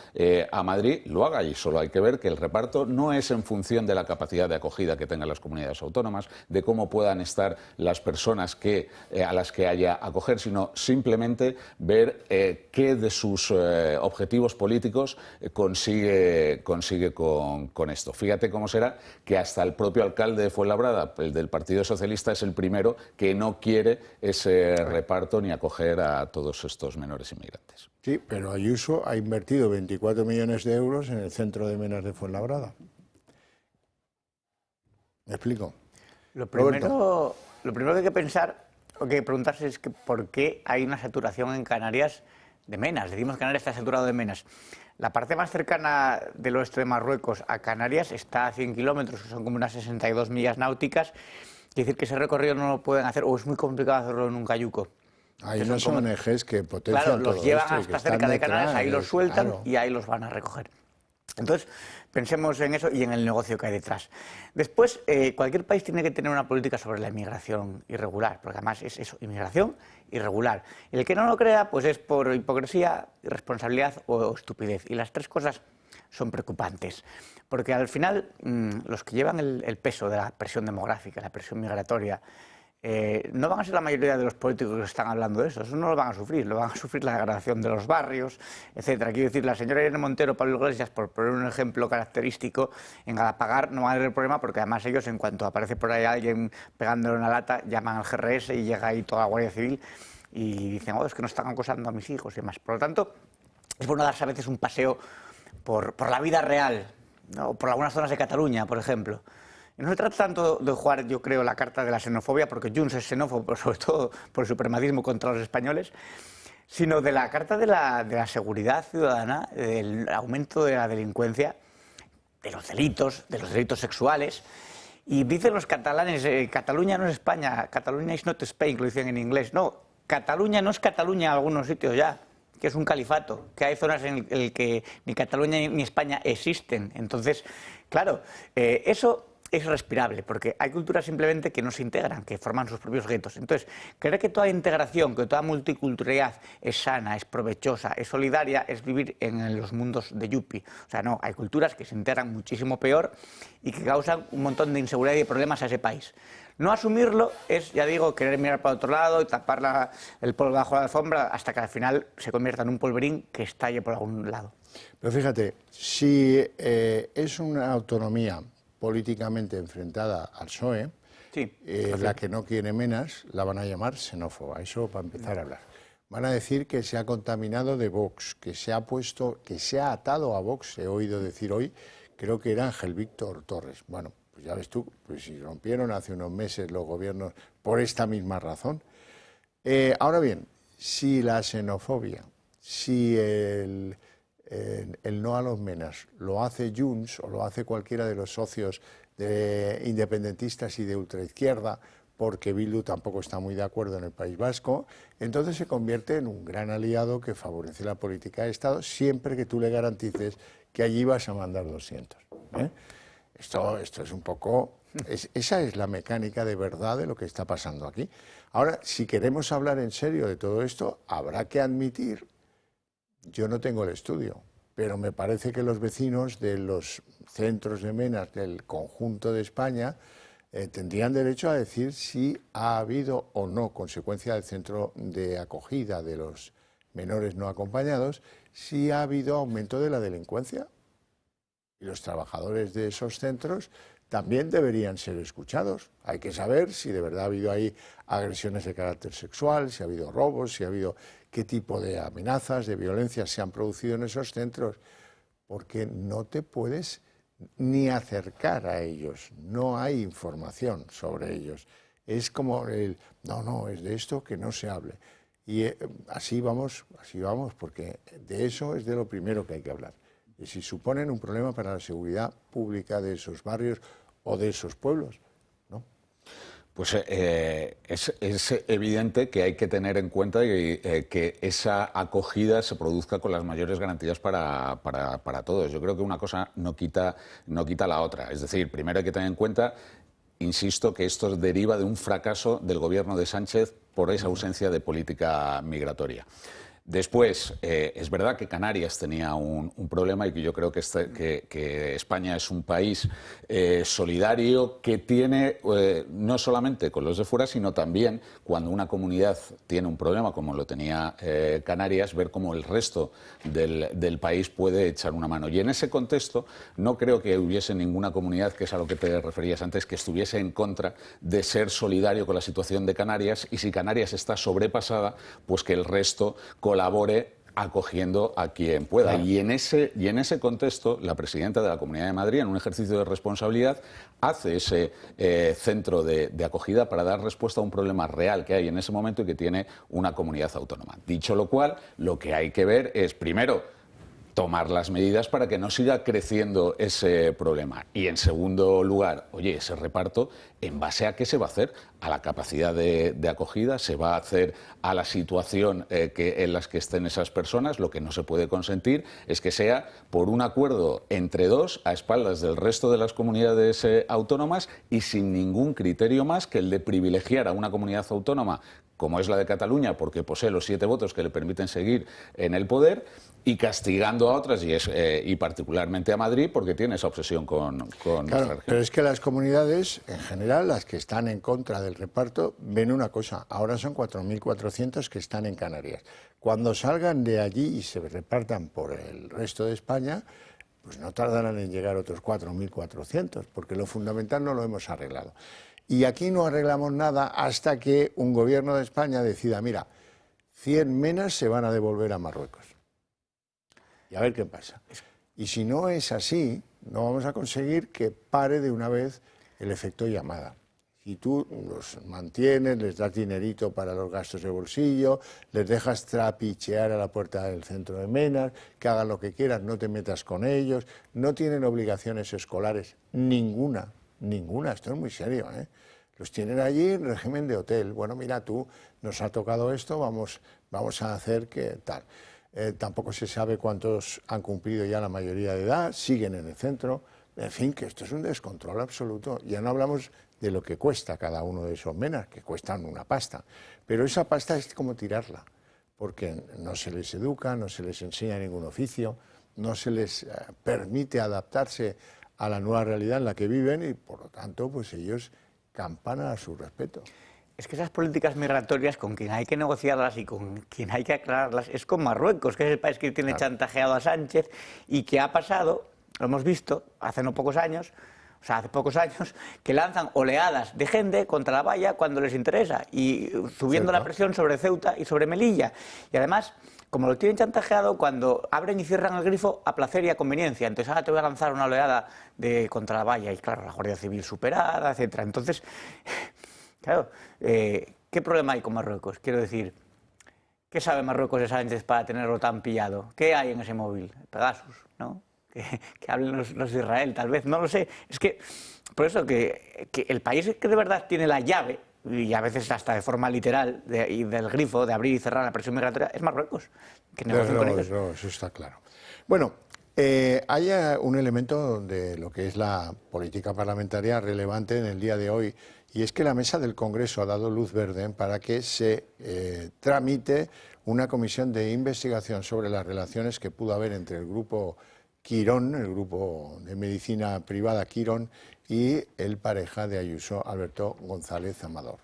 [SPEAKER 10] a Madrid, lo haga. Y solo hay que ver que el reparto no es en función de la capacidad de acogida que tengan las comunidades autónomas, de cómo puedan estar las personas a las que haya acoger, sino simplemente ver qué de sus objetivos políticos consigue con esto. Fíjate cómo será que hasta el propio alcalde de Fuenlabrada, el del Partido Socialista, es el primero que no quiere ese reparto ni acoger a todos estos menores inmigrantes.
[SPEAKER 1] Sí, pero Ayuso ha invertido 24 millones de euros en el centro de menas de Fuenlabrada. ¿Me explico?
[SPEAKER 9] Lo primero que hay que pensar, o que preguntarse es que por qué hay una saturación en Canarias de menas. Decimos que Canarias está saturado de menas. La parte más cercana del oeste de Marruecos a Canarias está a 100 kilómetros, son como unas 62 millas náuticas. Quiere decir que ese recorrido no lo pueden hacer, o es muy complicado hacerlo en un cayuco.
[SPEAKER 1] Hay unos ONGs que potencian
[SPEAKER 9] claro, los
[SPEAKER 1] todo
[SPEAKER 9] llevan
[SPEAKER 1] esto,
[SPEAKER 9] hasta cerca de Canarias, ahí los sueltan,
[SPEAKER 1] claro,
[SPEAKER 9] y ahí los van a recoger. Entonces, pensemos en eso y en el negocio que hay detrás. Después, cualquier país tiene que tener una política sobre la inmigración irregular, porque además es eso, inmigración irregular. Y el que no lo crea, pues es por hipocresía, irresponsabilidad o estupidez. Y las tres cosas son preocupantes, porque al final los que llevan el peso de la presión demográfica, la presión migratoria, no van a ser la mayoría de los políticos que están hablando de eso no lo van a sufrir la degradación de los barrios, etcétera. Quiero decir, la señora Irene Montero, Pablo Iglesias, por poner un ejemplo característico, en Galapagar no va a haber problema porque además ellos, en cuanto aparece por ahí alguien pegándole una lata, llaman al GRS y llega ahí toda la Guardia Civil y dicen, es que no están acosando a mis hijos y demás. Por lo tanto, es bueno darse a veces un paseo por la vida real, ¿no? Por algunas zonas de Cataluña, por ejemplo. Y no se trata tanto de jugar, yo creo, la carta de la xenofobia, porque Junts es xenófobo, sobre todo por el supremacismo contra los españoles, sino de la carta de la seguridad ciudadana, del aumento de la delincuencia, de los delitos sexuales. Y dicen los catalanes, Cataluña no es España, Cataluña is not Spain, que lo dicen en inglés. No, Cataluña no es Cataluña en algunos sitios ya, que es un califato, que hay zonas en el que ni Cataluña ni España existen. Entonces, claro, eso es respirable, porque hay culturas simplemente que no se integran, que forman sus propios guetos. Entonces, creer que toda integración, que toda multiculturalidad es sana, es provechosa, es solidaria, es vivir en los mundos de Yuppie. O sea, no, hay culturas que se integran muchísimo peor y que causan un montón de inseguridad y de problemas a ese país. No asumirlo es, ya digo, querer mirar para otro lado y tapar el polvo bajo la alfombra hasta que al final se convierta en un polverín que estalle por algún lado.
[SPEAKER 1] Pero fíjate, si es una autonomía políticamente enfrentada al PSOE,
[SPEAKER 9] sí,
[SPEAKER 1] la que no quiere menas, la van a llamar xenófoba, eso para empezar a hablar. Van a decir que se ha contaminado de Vox, que se ha atado a Vox, he oído decir hoy, creo que era Ángel Víctor Torres. Bueno, pues ya ves tú, pues si rompieron hace unos meses los gobiernos por esta misma razón. Ahora bien, si la xenofobia, si el no a los menas lo hace Junts o lo hace cualquiera de los socios de independentistas y de ultraizquierda, porque Bildu tampoco está muy de acuerdo en el País Vasco, entonces se convierte en un gran aliado que favorece la política de Estado siempre que tú le garantices que allí vas a mandar 200. Esto es un poco... esa es la mecánica de verdad de lo que está pasando aquí. Ahora, si queremos hablar en serio de todo esto, habrá que admitir... Yo no tengo el estudio, pero me parece que los vecinos de los centros de menas del conjunto de España tendrían derecho a decir si ha habido o no, consecuencia del centro de acogida de los menores no acompañados, si ha habido aumento de la delincuencia. Y los trabajadores de esos centros también deberían ser escuchados. Hay que saber si de verdad ha habido ahí agresiones de carácter sexual, si ha habido robos, si ha habido qué tipo de amenazas, de violencia se han producido en esos centros, porque no te puedes ni acercar a ellos, no hay información sobre ellos. Es como no, es de esto que no se hable. Y así vamos, porque de eso es de lo primero que hay que hablar. Y si suponen un problema para la seguridad pública de esos barrios o de esos pueblos, ¿no?
[SPEAKER 10] Pues es evidente que hay que tener en cuenta que esa acogida se produzca con las mayores garantías para todos. Yo creo que una cosa no quita la otra. Es decir, primero hay que tener en cuenta insisto que esto deriva de un fracaso del gobierno de Sánchez por esa ausencia de política migratoria. Después, es verdad que Canarias tenía un problema y que yo creo que España es un país solidario que tiene, no solamente con los de fuera, sino también cuando una comunidad tiene un problema, como lo tenía Canarias, ver cómo el resto del país puede echar una mano. Y en ese contexto no creo que hubiese ninguna comunidad, que es a lo que te referías antes, que estuviese en contra de ser solidario con la situación de Canarias, y si Canarias está sobrepasada, pues que el resto colabore acogiendo a quien pueda. Y en ese contexto, la presidenta de la Comunidad de Madrid, en un ejercicio de responsabilidad, hace ese centro de acogida para dar respuesta a un problema real que hay en ese momento y que tiene una comunidad autónoma. Dicho lo cual, lo que hay que ver es, primero, tomar las medidas para que no siga creciendo ese problema. Y en segundo lugar, oye, ese reparto, ¿en base a qué se va a hacer? A la capacidad de acogida, se va a hacer a la situación en las que estén esas personas. Lo que no se puede consentir es que sea por un acuerdo entre dos, a espaldas del resto de las comunidades autónomas y sin ningún criterio más que el de privilegiar a una comunidad autónoma como es la de Cataluña, porque posee los 7 votos que le permiten seguir en el poder, y castigando a otras, y particularmente a Madrid, porque tiene esa obsesión con
[SPEAKER 1] claro, pero es que las comunidades, en general, las que están en contra del reparto, ven una cosa: ahora son 4.400 que están en Canarias. Cuando salgan de allí y se repartan por el resto de España, pues no tardarán en llegar otros 4.400, porque lo fundamental no lo hemos arreglado. Y aquí no arreglamos nada hasta que un gobierno de España decida, mira, 100 menas se van a devolver a Marruecos. Y a ver qué pasa. Y si no es así, no vamos a conseguir que pare de una vez el efecto llamada. Si tú los mantienes, les das dinerito para los gastos de bolsillo, les dejas trapichear a la puerta del centro de menas, que hagan lo que quieran, no te metas con ellos, no tienen obligaciones escolares, ninguna, esto es muy serio, ¿eh? Los tienen allí en régimen de hotel. Bueno, mira tú, nos ha tocado esto, vamos a hacer que tal. Tampoco se sabe cuántos han cumplido ya la mayoría de edad, siguen en el centro. En fin, que esto es un descontrol absoluto. Ya no hablamos de lo que cuesta cada uno de esos menas, que cuestan una pasta. Pero esa pasta es como tirarla, porque no se les educa, no se les enseña ningún oficio, no se les permite adaptarse a la nueva realidad en la que viven y, por lo tanto, pues ellos campan a su respeto.
[SPEAKER 9] Es que esas políticas migratorias, con quien hay que negociarlas y con quien hay que aclararlas, es con Marruecos, que es el país que tiene chantajeado a Sánchez y que ha pasado, lo hemos visto hace pocos años, que lanzan oleadas de gente contra la valla cuando les interesa y subiendo la presión sobre Ceuta y sobre Melilla. Y además, como lo tienen chantajeado, cuando abren y cierran el grifo a placer y a conveniencia. Entonces ahora te voy a lanzar una oleada contra la valla y claro, la Guardia Civil superada, etcétera. Entonces, claro, ¿qué problema hay con Marruecos? Quiero decir, ¿qué sabe Marruecos de Sánchez para tenerlo tan pillado? ¿Qué hay en ese móvil? Pegasus, ¿no? Que hablen los de Israel, tal vez, no lo sé. Es que, por eso, que el país que de verdad tiene la llave, y a veces hasta de forma literal, y del grifo de abrir y cerrar la presión migratoria, es Marruecos. Que negocien con ellos.
[SPEAKER 1] No, eso está claro. Bueno, hay un elemento de lo que es la política parlamentaria relevante en el día de hoy, y es que la mesa del Congreso ha dado luz verde para que se tramite una comisión de investigación sobre las relaciones que pudo haber entre el grupo Quirón, el grupo de medicina privada Quirón, y el pareja de Ayuso, Alberto González Amador.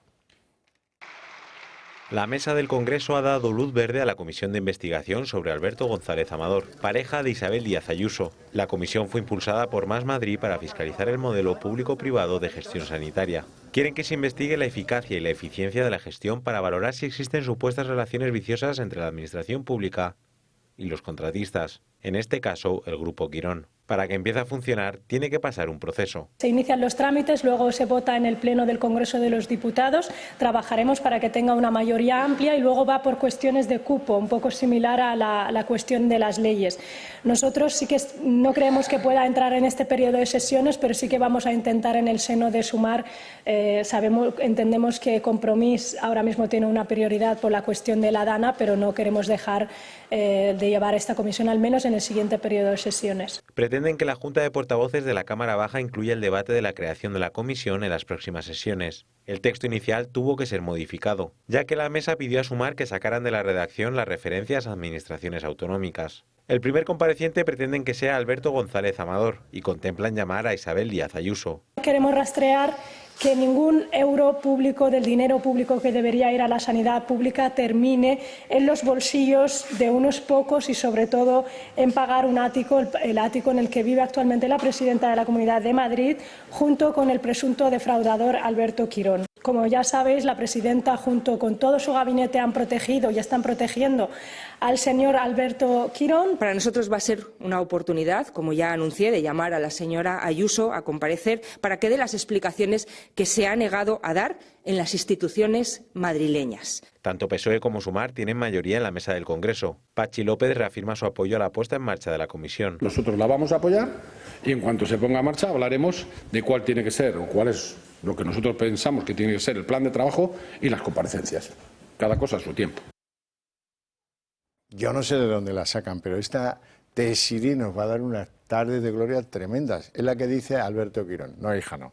[SPEAKER 4] La mesa del Congreso ha dado luz verde a la comisión de investigación sobre Alberto González Amador, pareja de Isabel Díaz Ayuso. La comisión fue impulsada por Más Madrid para fiscalizar el modelo público-privado de gestión sanitaria. Quieren que se investigue la eficacia y la eficiencia de la gestión para valorar si existen supuestas relaciones viciosas entre la administración pública y los contratistas, en este caso el grupo Quirón. Para que empiece a funcionar, tiene que pasar un proceso.
[SPEAKER 21] Se inician los trámites, luego se vota en el Pleno del Congreso de los Diputados, trabajaremos para que tenga una mayoría amplia y luego va por cuestiones de cupo, un poco similar a la cuestión de las leyes. Nosotros sí que no creemos que pueda entrar en este periodo de sesiones, pero sí que vamos a intentar en el seno de Sumar. Entendemos que Compromís ahora mismo tiene una prioridad por la cuestión de la DANA, pero no queremos dejar de llevar esta comisión al menos en el siguiente periodo de sesiones.
[SPEAKER 4] Pretenden que la Junta de Portavoces de la Cámara Baja incluya el debate de la creación de la comisión en las próximas sesiones. El texto inicial tuvo que ser modificado, ya que la mesa pidió a Sumar que sacaran de la redacción las referencias a administraciones autonómicas. El primer compareciente pretenden que sea Alberto González Amador y contemplan llamar a Isabel Díaz Ayuso.
[SPEAKER 21] Queremos rastrear que ningún euro público del dinero público que debería ir a la sanidad pública termine en los bolsillos de unos pocos y sobre todo en pagar un ático, el ático en el que vive actualmente la presidenta de la Comunidad de Madrid, junto con el presunto defraudador Alberto Quirón. Como ya sabéis, la presidenta junto con todo su gabinete han protegido y están protegiendo al señor Alberto Quirón.
[SPEAKER 2] Para nosotros va a ser una oportunidad, como ya anuncié, de llamar a la señora Ayuso a comparecer para que dé las explicaciones que se ha negado a dar en las instituciones madrileñas.
[SPEAKER 4] Tanto PSOE como Sumar tienen mayoría en la mesa del Congreso. Pachi López reafirma su apoyo a la puesta en marcha de la comisión.
[SPEAKER 22] Nosotros la vamos a apoyar y en cuanto se ponga en marcha hablaremos de cuál tiene que ser o cuál es lo que nosotros pensamos que tiene que ser el plan de trabajo y las comparecencias. Cada cosa a su tiempo.
[SPEAKER 1] Yo no sé de dónde la sacan, pero esta Tesiri nos va a dar unas tardes de gloria tremendas. Es la que dice Alberto Quirón. No, hija, no.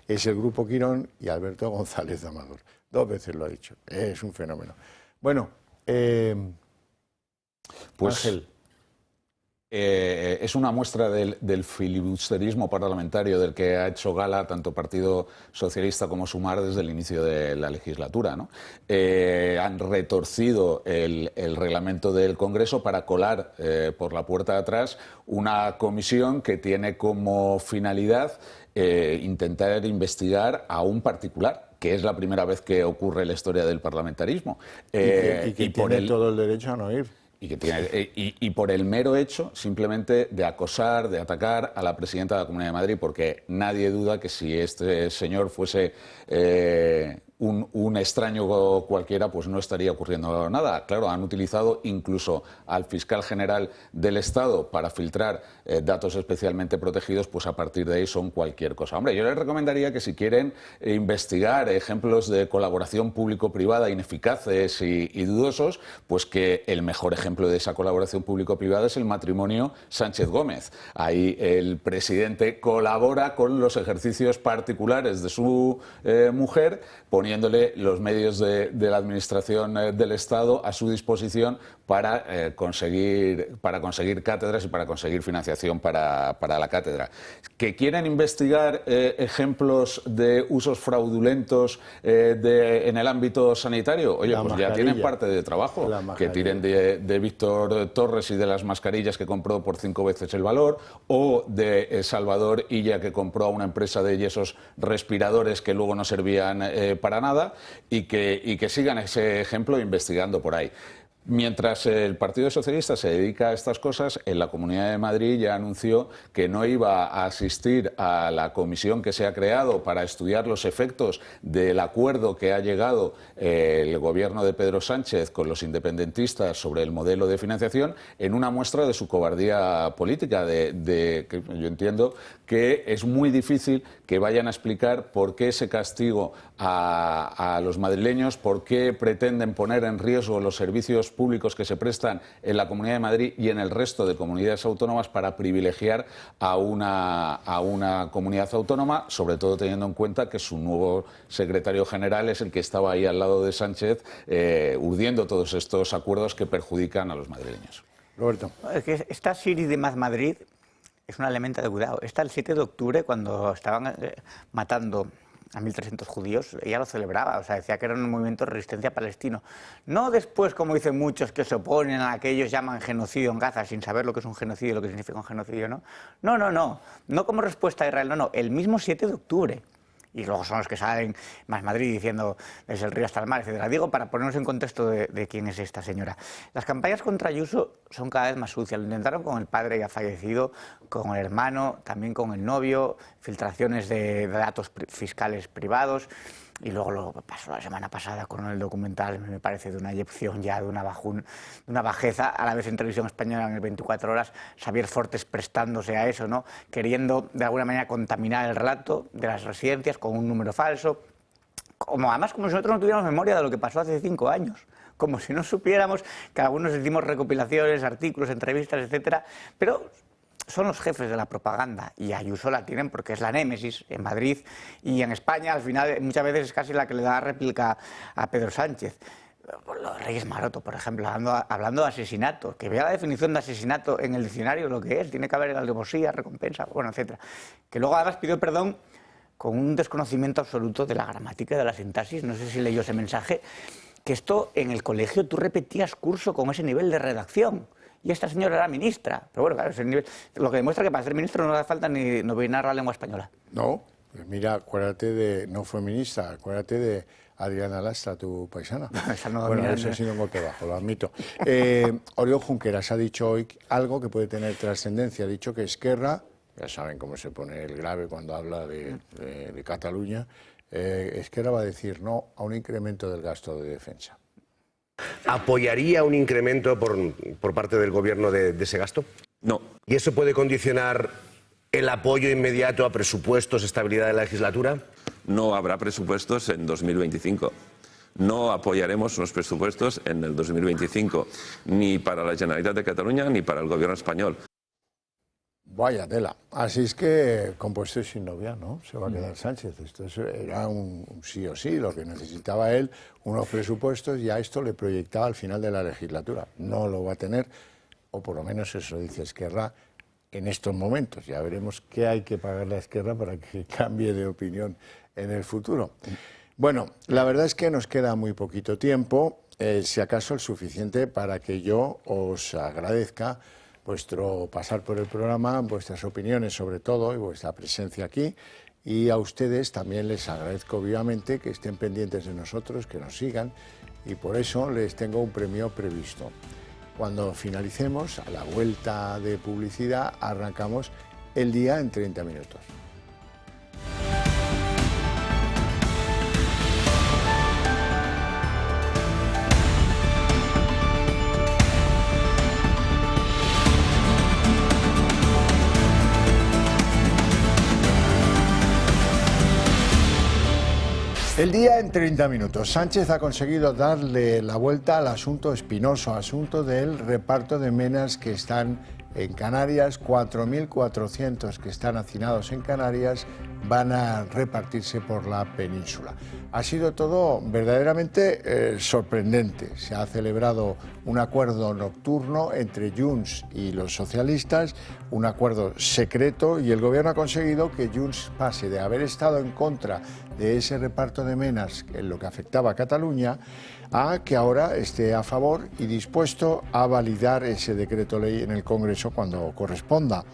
[SPEAKER 1] Es el grupo Quirón y Alberto González Amador. 2 veces lo ha dicho. Es un fenómeno. Bueno,
[SPEAKER 10] pues
[SPEAKER 1] Ángel.
[SPEAKER 10] Es una muestra del filibusterismo parlamentario del que ha hecho gala tanto Partido Socialista como Sumar desde el inicio de la legislatura, ¿no? Han retorcido el reglamento del Congreso para colar por la puerta de atrás una comisión que tiene como finalidad intentar investigar a un particular, que es la primera vez que ocurre en la historia del parlamentarismo.
[SPEAKER 1] Y que tiene todo el derecho a no ir.
[SPEAKER 10] Y por el mero hecho, simplemente, de acosar, de atacar a la presidenta de la Comunidad de Madrid, porque nadie duda que si este señor fuese un extraño cualquiera, pues no estaría ocurriendo nada. Claro, han utilizado incluso al fiscal general del Estado para filtrar datos especialmente protegidos, pues a partir de ahí son cualquier cosa. Hombre, yo les recomendaría que si quieren investigar ejemplos de colaboración público-privada ineficaces y dudosos, pues que el mejor ejemplo de esa colaboración público-privada es el matrimonio Sánchez-Gómez. Ahí el presidente colabora con los ejercicios particulares de su mujer, poniéndole los medios de la administración del Estado a su disposición para conseguir cátedras y para conseguir financiación para la cátedra. ¿Que quieren investigar ejemplos de usos fraudulentos en el ámbito sanitario? Oye, pues ya tienen parte de trabajo. Que tiren de Víctor Torres y de las mascarillas que compró por 5 veces el valor, o de Salvador Illa, que compró a una empresa de yesos respiradores que luego no servían para nada, y que sigan ese ejemplo investigando por ahí. Mientras el Partido Socialista se dedica a estas cosas, en la Comunidad de Madrid ya anunció que no iba a asistir a la comisión que se ha creado para estudiar los efectos del acuerdo que ha llegado el gobierno de Pedro Sánchez con los independentistas sobre el modelo de financiación, en una muestra de su cobardía política, que yo entiendo que es muy difícil que vayan a explicar por qué ese castigo a los madrileños, por qué pretenden poner en riesgo los servicios públicos que se prestan en la Comunidad de Madrid y en el resto de comunidades autónomas para privilegiar a una comunidad autónoma, sobre todo teniendo en cuenta que su nuevo secretario general es el que estaba ahí al lado de Sánchez urdiendo todos estos acuerdos que perjudican a los madrileños.
[SPEAKER 1] Roberto.
[SPEAKER 9] Es que esta Siri de Más Madrid es un elemento de cuidado. Esta el 7 de octubre, cuando estaban matando a 1.300 judíos, ella lo celebraba, o sea, decía que era un movimiento de resistencia palestino. No después, como dicen muchos, que se oponen a que ellos llaman genocidio en Gaza, sin saber lo que es un genocidio, lo que significa un genocidio, ¿no? No como respuesta a Israel, no, el mismo 7 de octubre. Y luego son los que salen Más Madrid diciendo desde el río hasta el mar, etcétera. Digo, para ponernos en contexto de quién es esta señora. Las campañas contra Ayuso son cada vez más sucias. Lo intentaron con el padre ya fallecido, con el hermano, también con el novio, filtraciones de datos fiscales privados. Y luego lo pasó la semana pasada con el documental, me parece, de una eyección ya, de una bajeza, a la vez en televisión española en el 24 horas, Xavier Fortes prestándose a eso, ¿no? Queriendo de alguna manera contaminar el relato de las residencias con un número falso, además como si nosotros no tuviéramos memoria de lo que pasó hace 5 años, como si no supiéramos que algunos hicimos recopilaciones, artículos, entrevistas, etcétera, pero son los jefes de la propaganda y Ayuso la tienen porque es la némesis en Madrid y en España al final muchas veces es casi la que le da réplica a Pedro Sánchez. Los Reyes Maroto, por ejemplo, hablando de asesinato, que vea la definición de asesinato en el diccionario lo que es, tiene que haber alevosía, recompensa, bueno, etcétera. Que luego además pidió perdón con un desconocimiento absoluto de la gramática y de la sintaxis, no sé si leyó ese mensaje, que esto en el colegio tú repetías curso con ese nivel de redacción. Y esta señora era ministra. Pero bueno, claro, ese nivel, lo que demuestra que para ser ministro no hace falta ni dominar la lengua española.
[SPEAKER 1] No, pues mira, acuérdate de... No fue ministra, acuérdate de Adriana Lastra, tu paisana.
[SPEAKER 9] Esa no
[SPEAKER 1] bueno,
[SPEAKER 9] domina,
[SPEAKER 1] eso ha sido un golpe bajo, lo admito. Oriol Junqueras ha dicho hoy algo que puede tener trascendencia. Ha dicho que Esquerra, ya saben cómo se pone el grave cuando habla de Cataluña, Esquerra va a decir no a un incremento del gasto de defensa.
[SPEAKER 3] ¿Apoyaría un incremento por parte del Gobierno de ese gasto?
[SPEAKER 20] No.
[SPEAKER 3] ¿Y eso puede condicionar el apoyo inmediato a presupuestos, estabilidad de la legislatura?
[SPEAKER 20] No habrá presupuestos en 2025. No apoyaremos unos presupuestos en el 2025, ni para la Generalitat de Cataluña ni para el Gobierno español.
[SPEAKER 1] Vaya tela. Así es que, compuesto y sin novia, ¿no? Se va a quedar Sánchez. Esto era un sí o sí. Lo que necesitaba él, unos presupuestos, y a esto le proyectaba al final de la legislatura. No lo va a tener, o por lo menos eso dice Esquerra en estos momentos. Ya veremos qué hay que pagarle a Esquerra para que cambie de opinión en el futuro. Bueno, la verdad es que nos queda muy poquito tiempo, si acaso el suficiente para que yo os agradezca vuestro pasar por el programa, vuestras opiniones sobre todo y vuestra presencia aquí. Y a ustedes también les agradezco vivamente que estén pendientes de nosotros, que nos sigan, y por eso les tengo un premio previsto. Cuando finalicemos, a la vuelta de publicidad, arrancamos el día en 30 minutos. El día en 30 minutos. Sánchez ha conseguido darle la vuelta al asunto espinoso, asunto del reparto de menas que están en Canarias. 4.400 que están hacinados en Canarias van a repartirse por la península. Ha sido todo verdaderamente sorprendente. Se ha celebrado un acuerdo nocturno entre Junts y los socialistas, un acuerdo secreto, y el gobierno ha conseguido que Junts pase de haber estado en contra de ese reparto de menas en lo que afectaba a Cataluña a que ahora esté a favor y dispuesto a validar ese decreto ley en el Congreso cuando corresponda.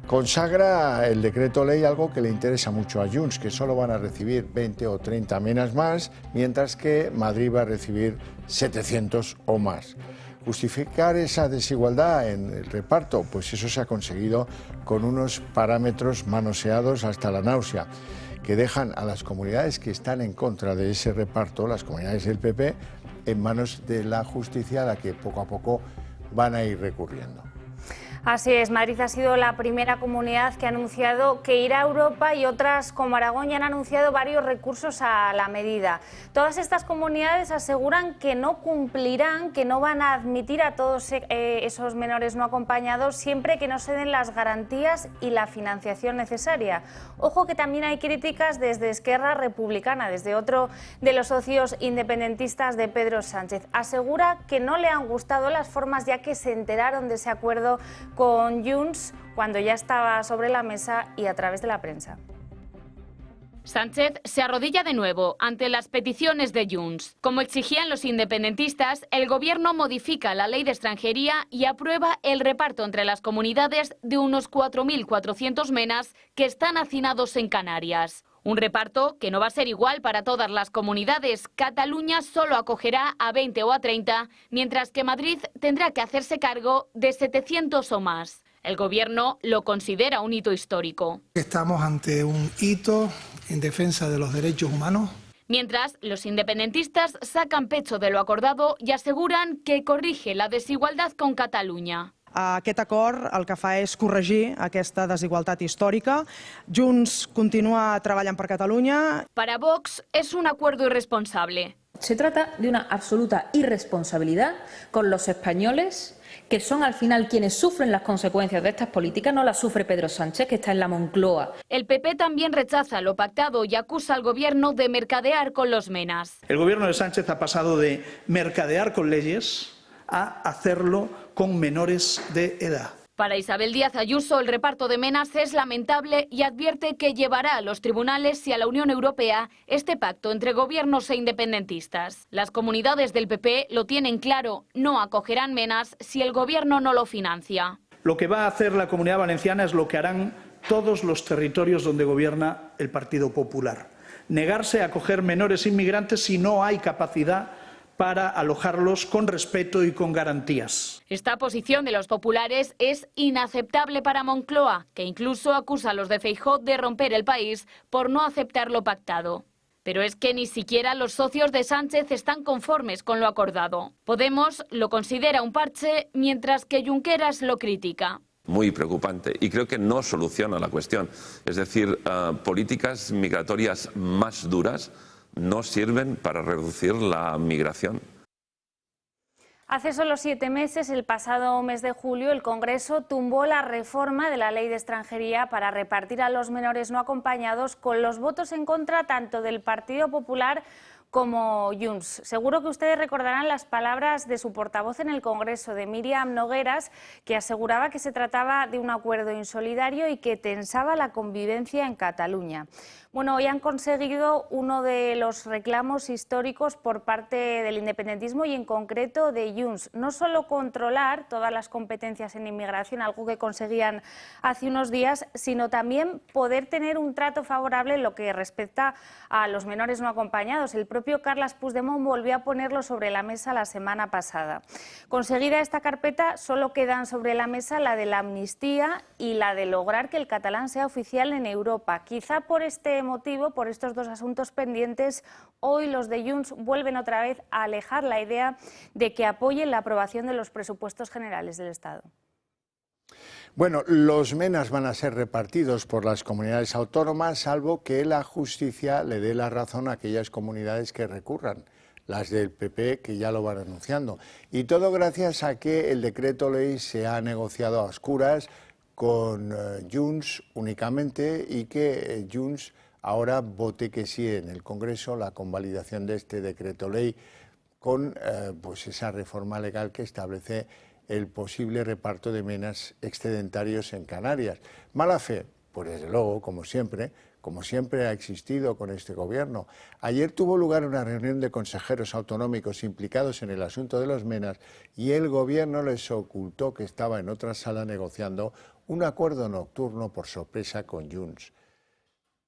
[SPEAKER 1] Consagra el decreto ley algo que le interesa mucho a Junts, que solo van a recibir 20 o 30 menas más, mientras que Madrid va a recibir 700 o más. Justificar esa desigualdad en el reparto, pues eso se ha conseguido con unos parámetros manoseados hasta la náusea, que dejan a las comunidades que están en contra de ese reparto, las comunidades del PP, en manos de la justicia, a la que poco a poco van a ir recurriendo.
[SPEAKER 5] Así es, Madrid ha sido la primera comunidad que ha anunciado que irá a Europa, y otras como Aragón ya han anunciado varios recursos a la medida. Todas estas comunidades aseguran que no cumplirán, que no van a admitir a todos esos menores no acompañados siempre que no se den las garantías y la financiación necesaria. Ojo que también hay críticas desde Esquerra Republicana, desde otro de los socios independentistas de Pedro Sánchez. Asegura que no le han gustado las formas, ya que se enteraron de ese acuerdo con Junts cuando ya estaba sobre la mesa y a través de la prensa.
[SPEAKER 14] Sánchez se arrodilla de nuevo ante las peticiones de Junts. Como exigían los independentistas, el gobierno modifica la ley de extranjería y aprueba el reparto entre las comunidades de unos 4.400 menas que están hacinados en Canarias. Un reparto que no va a ser igual para todas las comunidades. Cataluña solo acogerá a 20 o a 30, mientras que Madrid tendrá que hacerse cargo de 700 o más. El gobierno lo considera un hito histórico.
[SPEAKER 15] Estamos ante un hito en defensa de los derechos humanos.
[SPEAKER 14] Mientras, los independentistas sacan pecho de lo acordado y aseguran que corrige la desigualdad con Cataluña.
[SPEAKER 16] Aquest acord el que fa és corregir aquesta desigualtat històrica. Junts continua treballant per Catalunya.
[SPEAKER 14] Para Vox es un acuerdo irresponsable.
[SPEAKER 17] Se trata de una absoluta irresponsabilidad con los españoles que son al final quienes sufren las consecuencias de estas políticas, no las sufre Pedro Sánchez, que está en la Moncloa.
[SPEAKER 14] El PP también rechaza lo pactado y acusa al Gobierno de mercadear con los menas.
[SPEAKER 18] El Gobierno de Sánchez ha pasado de mercadear con leyes a hacerlo con menores de edad.
[SPEAKER 14] Para Isabel Díaz Ayuso, el reparto de menas es lamentable y advierte que llevará a los tribunales y a la Unión Europea este pacto entre gobiernos e independentistas. Las comunidades del PP lo tienen claro, no acogerán menas si el Gobierno no lo financia.
[SPEAKER 18] Lo que va a hacer la Comunidad Valenciana es lo que harán todos los territorios donde gobierna el Partido Popular. Negarse a acoger menores inmigrantes si no hay capacidad para alojarlos con respeto y con garantías.
[SPEAKER 14] Esta posición de los populares es inaceptable para Moncloa, que incluso acusa a los de Feijóo de romper el país por no aceptar lo pactado. Pero es que ni siquiera los socios de Sánchez están conformes con lo acordado. Podemos lo considera un parche, mientras que Junqueras lo critica.
[SPEAKER 20] Muy preocupante y creo que no soluciona la cuestión. Es decir, políticas migratorias más duras no sirven para reducir la migración.
[SPEAKER 5] Hace solo 7 meses, el pasado mes de julio, el Congreso tumbó la reforma de la Ley de Extranjería para repartir a los menores no acompañados, con los votos en contra tanto del Partido Popular como Junts. Seguro que ustedes recordarán las palabras de su portavoz en el Congreso, de Míriam Nogueras, que aseguraba que se trataba de un acuerdo insolidario y que tensaba la convivencia en Cataluña. Bueno, hoy han conseguido uno de los reclamos históricos por parte del independentismo y en concreto de Junts. No solo controlar todas las competencias en inmigración, algo que conseguían hace unos días, sino también poder tener un trato favorable en lo que respecta a los menores no acompañados. El propio Carles Puigdemont volvió a ponerlo sobre la mesa la semana pasada. Conseguida esta carpeta, solo quedan sobre la mesa la de la amnistía y la de lograr que el catalán sea oficial en Europa. Quizá por este motivo, por estos dos asuntos pendientes, hoy los de Junts vuelven otra vez a alejar la idea de que apoyen la aprobación de los presupuestos generales del Estado.
[SPEAKER 1] Bueno, los menas van a ser repartidos por las comunidades autónomas, salvo que la justicia le dé la razón a aquellas comunidades que recurran, las del PP, que ya lo van anunciando. Y todo gracias a que el decreto ley se ha negociado a oscuras con Junts únicamente y que Junts ahora vote que sí en el Congreso la convalidación de este decreto ley con pues esa reforma legal que establece el posible reparto de menas excedentarios en Canarias. Mala fe, pues desde luego, como siempre ha existido con este gobierno. Ayer tuvo lugar una reunión de consejeros autonómicos implicados en el asunto de los menas y el gobierno les ocultó que estaba en otra sala negociando un acuerdo nocturno por sorpresa con Junts.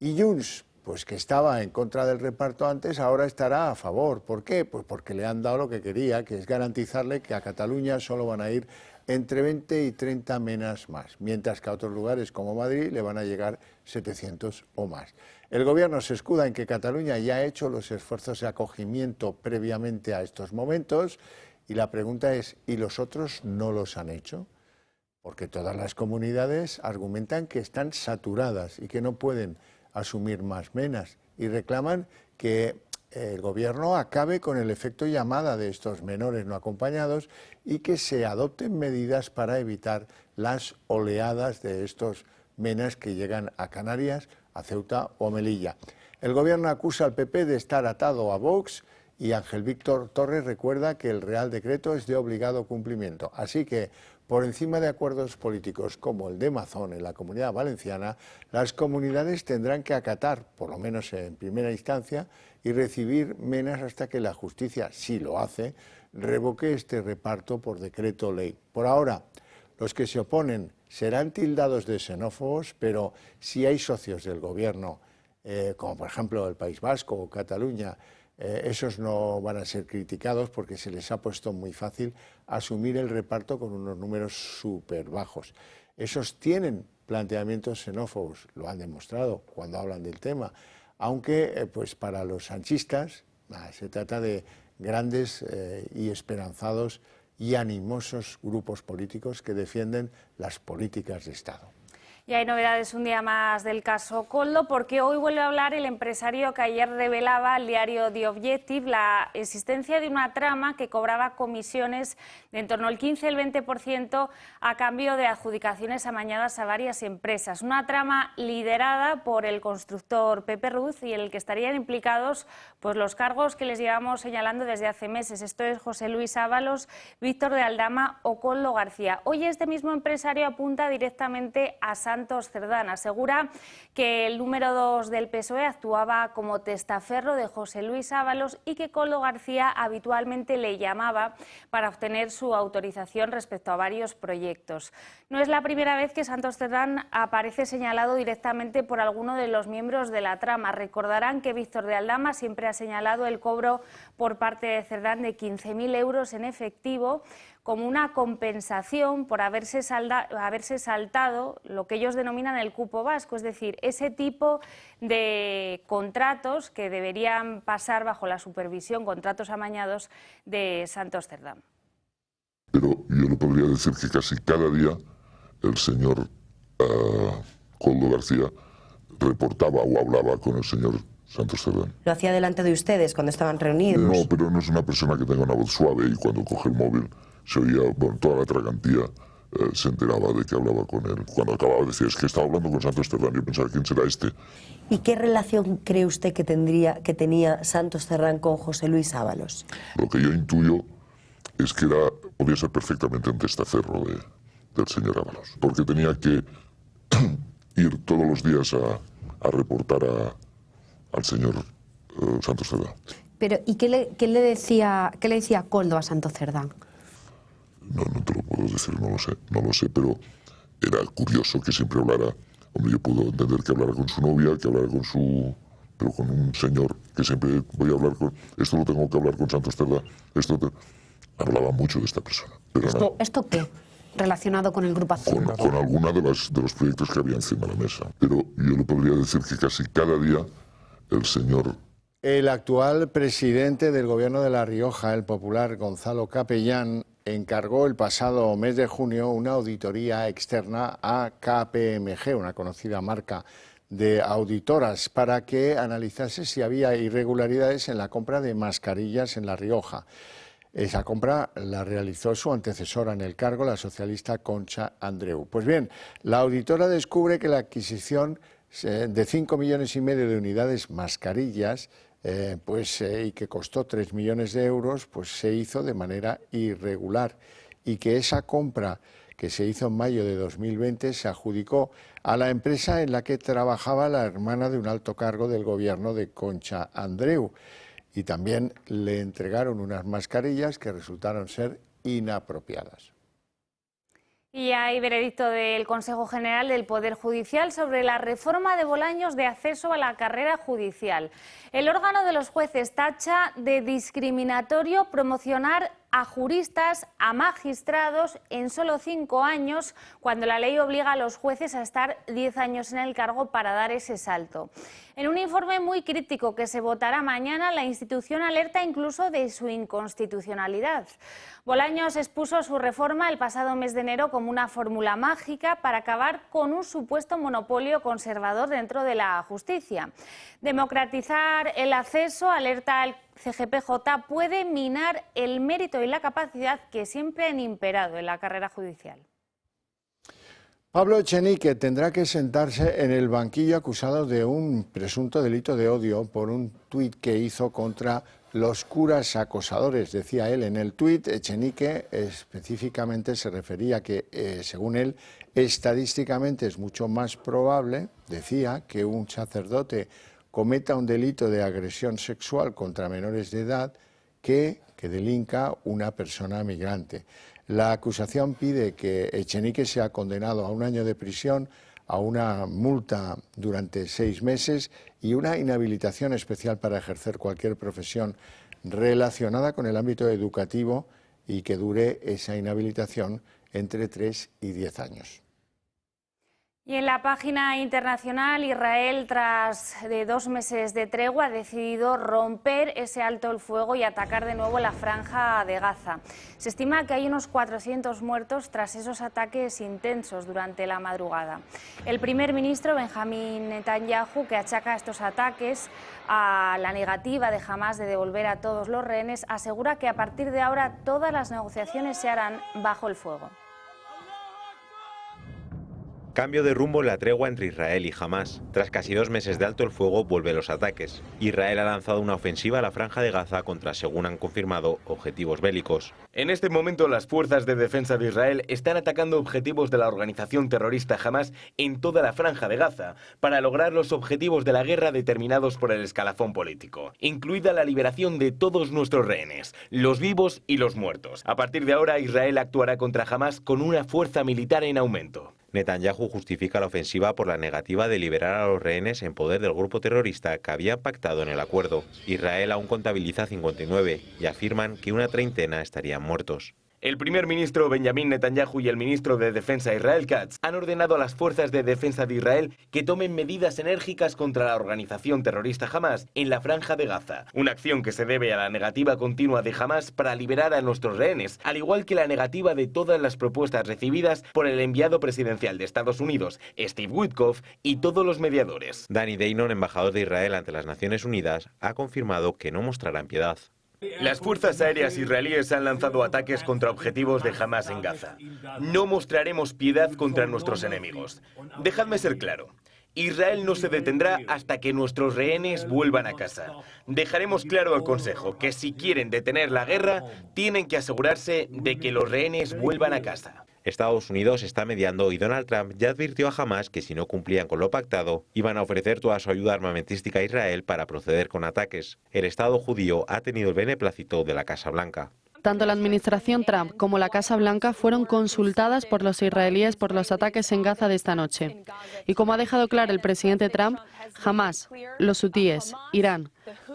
[SPEAKER 1] Y Junts, pues que estaba en contra del reparto antes, ahora estará a favor. ¿Por qué? Pues porque le han dado lo que quería, que es garantizarle que a Cataluña solo van a ir entre 20 y 30 menas más, mientras que a otros lugares como Madrid le van a llegar 700 o más. El gobierno se escuda en que Cataluña ya ha hecho los esfuerzos de acogimiento previamente a estos momentos y la pregunta es, ¿y los otros no los han hecho? Porque todas las comunidades argumentan que están saturadas y que no pueden asumir más menas y reclaman que el gobierno acabe con el efecto llamada de estos menores no acompañados y que se adopten medidas para evitar las oleadas de estos menas que llegan a Canarias, a Ceuta o a Melilla. El gobierno acusa al PP de estar atado a Vox y Ángel Víctor Torres recuerda que el Real Decreto es de obligado cumplimiento. Así que, por encima de acuerdos políticos como el de Mazón en la Comunidad Valenciana, las comunidades tendrán que acatar, por lo menos en primera instancia, y recibir menas hasta que la justicia, si lo hace, revoque este reparto por decreto ley. Por ahora, los que se oponen serán tildados de xenófobos, pero si hay socios del gobierno, como por ejemplo el País Vasco o Cataluña, esos no van a ser criticados porque se les ha puesto muy fácil asumir el reparto con unos números súper bajos. Esos tienen planteamientos xenófobos, lo han demostrado cuando hablan del tema, aunque pues para los sanchistas se trata de grandes y esperanzados y animosos grupos políticos que defienden las políticas de Estado.
[SPEAKER 5] Y hay novedades un día más del caso Koldo, porque hoy vuelve a hablar el empresario que ayer revelaba al diario The Objective la existencia de una trama que cobraba comisiones de en torno al 15 y el 20% a cambio de adjudicaciones amañadas a varias empresas. Una trama liderada por el constructor Pepe Ruz y en el que estarían implicados pues, los cargos que les llevamos señalando desde hace meses. Esto es José Luis Ábalos, Víctor de Aldama o Koldo García. Hoy este mismo empresario apunta directamente a Santos Cerdán. Asegura que el número 2 del PSOE actuaba como testaferro de José Luis Ábalos y que Koldo García habitualmente le llamaba para obtener su autorización respecto a varios proyectos. No es la primera vez que Santos Cerdán aparece señalado directamente por alguno de los miembros de la trama. Recordarán que Víctor de Aldama siempre ha señalado el cobro por parte de Cerdán de 15.000 euros en efectivo como una compensación por haberse saltado lo que ellos denominan el cupo vasco, es decir, ese tipo de contratos que deberían pasar bajo la supervisión, contratos amañados de Santos Cerdán.
[SPEAKER 11] Pero yo le podría decir que casi cada día el señor Koldo García reportaba o hablaba con el señor Santos Cerdán.
[SPEAKER 12] ¿Lo hacía delante de ustedes cuando estaban reunidos?
[SPEAKER 11] No, pero no es una persona que tenga una voz suave y cuando coge el móvil se oía, bueno, toda la tragantía se enteraba de que hablaba con él. Cuando acababa decía, es que estaba hablando con Santos Cerdán, yo pensaba, ¿quién será este?
[SPEAKER 12] ¿Y qué relación cree usted que tenía Santos Cerdán con José Luis Ábalos?
[SPEAKER 11] Lo que yo intuyo es que podía ser perfectamente un testaferro del señor Ábalos, porque tenía que ir todos los días a reportar al señor Santos Cerdán.
[SPEAKER 13] Pero, ¿y qué le decía Koldo a Santos Cerdán?
[SPEAKER 11] No te lo puedo decir, no lo sé, pero era curioso que siempre hablara. Hombre, yo puedo entender que hablara con su novia, que hablara pero con un señor que siempre voy a hablar con. Esto lo tengo que hablar con Santos Cerdán. Hablaba mucho de esta persona. Pero
[SPEAKER 13] ¿Esto qué? Relacionado con el Grupo Azul.
[SPEAKER 11] Con alguna de los proyectos que había encima de la mesa. Pero yo le podría decir que casi cada día el señor.
[SPEAKER 1] El actual presidente del Gobierno de La Rioja, el popular Gonzalo Capellán, encargó el pasado mes de junio una auditoría externa a KPMG, una conocida marca de auditoras, para que analizase si había irregularidades en la compra de mascarillas en La Rioja. Esa compra la realizó su antecesora en el cargo, la socialista Concha Andreu. Pues bien, la auditora descubre que la adquisición de 5,5 millones de unidades mascarillas y que costó 3 millones de euros, pues se hizo de manera irregular y que esa compra que se hizo en mayo de 2020 se adjudicó a la empresa en la que trabajaba la hermana de un alto cargo del gobierno de Concha Andreu y también le entregaron unas mascarillas que resultaron ser inapropiadas.
[SPEAKER 5] Y hay veredicto del Consejo General del Poder Judicial sobre la reforma de Bolaños de acceso a la carrera judicial. El órgano de los jueces tacha de discriminatorio promocionar a juristas, a magistrados en solo 5 años, cuando la ley obliga a los jueces a estar 10 años en el cargo para dar ese salto. En un informe muy crítico que se votará mañana, la institución alerta incluso de su inconstitucionalidad. Bolaños expuso su reforma el pasado mes de enero como una fórmula mágica para acabar con un supuesto monopolio conservador dentro de la justicia. Democratizar el acceso, alerta el CGPJ, puede minar el mérito y la capacidad que siempre han imperado en la carrera judicial.
[SPEAKER 1] Pablo Echenique tendrá que sentarse en el banquillo acusado de un presunto delito de odio por un tuit que hizo contra los curas acosadores. Decía él en el tuit, Echenique específicamente se refería a que, según él, estadísticamente es mucho más probable, decía, que un sacerdote cometa un delito de agresión sexual contra menores de edad que delinca una persona migrante. La acusación pide que Echenique sea condenado a 1 año de prisión, a una multa durante 6 meses y una inhabilitación especial para ejercer cualquier profesión relacionada con el ámbito educativo y que dure esa inhabilitación entre 3 y 10 años.
[SPEAKER 5] Y en la página internacional, Israel, tras 2 meses de tregua, ha decidido romper ese alto el fuego y atacar de nuevo la franja de Gaza. Se estima que hay unos 400 muertos tras esos ataques intensos durante la madrugada. El primer ministro, Benjamín Netanyahu, que achaca estos ataques a la negativa de Hamás de devolver a todos los rehenes, asegura que a partir de ahora todas las negociaciones se harán bajo el fuego.
[SPEAKER 4] Cambio de rumbo en la tregua entre Israel y Hamás. Tras casi 2 meses de alto el fuego, vuelven los ataques. Israel ha lanzado una ofensiva a la franja de Gaza contra, según han confirmado, objetivos bélicos.
[SPEAKER 7] En este momento, las fuerzas de defensa de Israel están atacando objetivos de la organización terrorista Hamás en toda la franja de Gaza para lograr los objetivos de la guerra determinados por el escalafón político, incluida la liberación de todos nuestros rehenes, los vivos y los muertos. A partir de ahora, Israel actuará contra Hamás con una fuerza militar en aumento.
[SPEAKER 4] Netanyahu justifica la ofensiva por la negativa de liberar a los rehenes en poder del grupo terrorista que habían pactado en el acuerdo. Israel aún contabiliza 59 y afirman que una treintena estarían muertos.
[SPEAKER 7] El primer ministro Benjamín Netanyahu y el ministro de Defensa Israel Katz han ordenado a las fuerzas de defensa de Israel que tomen medidas enérgicas contra la organización terrorista Hamás en la franja de Gaza. Una acción que se debe a la negativa continua de Hamás para liberar a nuestros rehenes, al igual que la negativa de todas las propuestas recibidas por el enviado presidencial de Estados Unidos, Steve Witkoff, y todos los mediadores.
[SPEAKER 4] Danny Danon, embajador de Israel ante las Naciones Unidas, ha confirmado que no mostrarán piedad.
[SPEAKER 7] Las fuerzas aéreas israelíes han lanzado ataques contra objetivos de Hamás en Gaza. No mostraremos piedad contra nuestros enemigos. Dejadme ser claro. Israel no se detendrá hasta que nuestros rehenes vuelvan a casa. Dejaremos claro al Consejo que si quieren detener la guerra, tienen que asegurarse de que los rehenes vuelvan a casa.
[SPEAKER 4] Estados Unidos está mediando y Donald Trump ya advirtió a Hamás que si no cumplían con lo pactado, iban a ofrecer toda su ayuda armamentística a Israel para proceder con ataques. El Estado judío ha tenido el beneplácito de la Casa Blanca.
[SPEAKER 6] Tanto la administración Trump como la Casa Blanca fueron consultadas por los israelíes por los ataques en Gaza de esta noche. Y como ha dejado claro el presidente Trump, Hamás, los hutíes, Irán,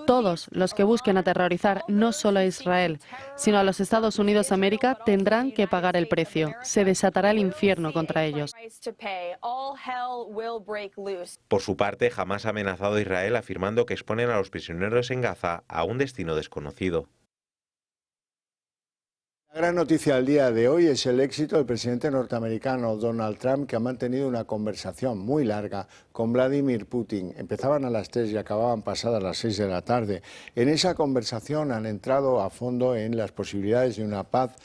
[SPEAKER 6] todos los que busquen aterrorizar no solo a Israel, sino a los Estados Unidos de América, tendrán que pagar el precio. Se desatará el infierno contra ellos.
[SPEAKER 4] Por su parte, Hamás ha amenazado a Israel afirmando que exponen a los prisioneros en Gaza a un destino desconocido.
[SPEAKER 1] La gran noticia del día de hoy es el éxito del presidente norteamericano Donald Trump, que ha mantenido una conversación muy larga con Vladimir Putin. Empezaban a las 3 y acababan pasadas las 6 de la tarde. En esa conversación han entrado a fondo en las posibilidades de una paz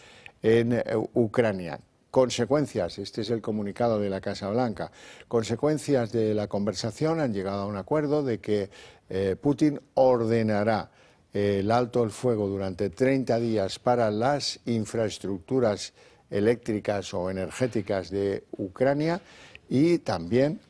[SPEAKER 1] en Ucrania. Consecuencias, este es el comunicado de la Casa Blanca, consecuencias de la conversación, han llegado a un acuerdo de que Putin ordenará el alto el fuego durante 30 días para las infraestructuras eléctricas o energéticas de Ucrania y también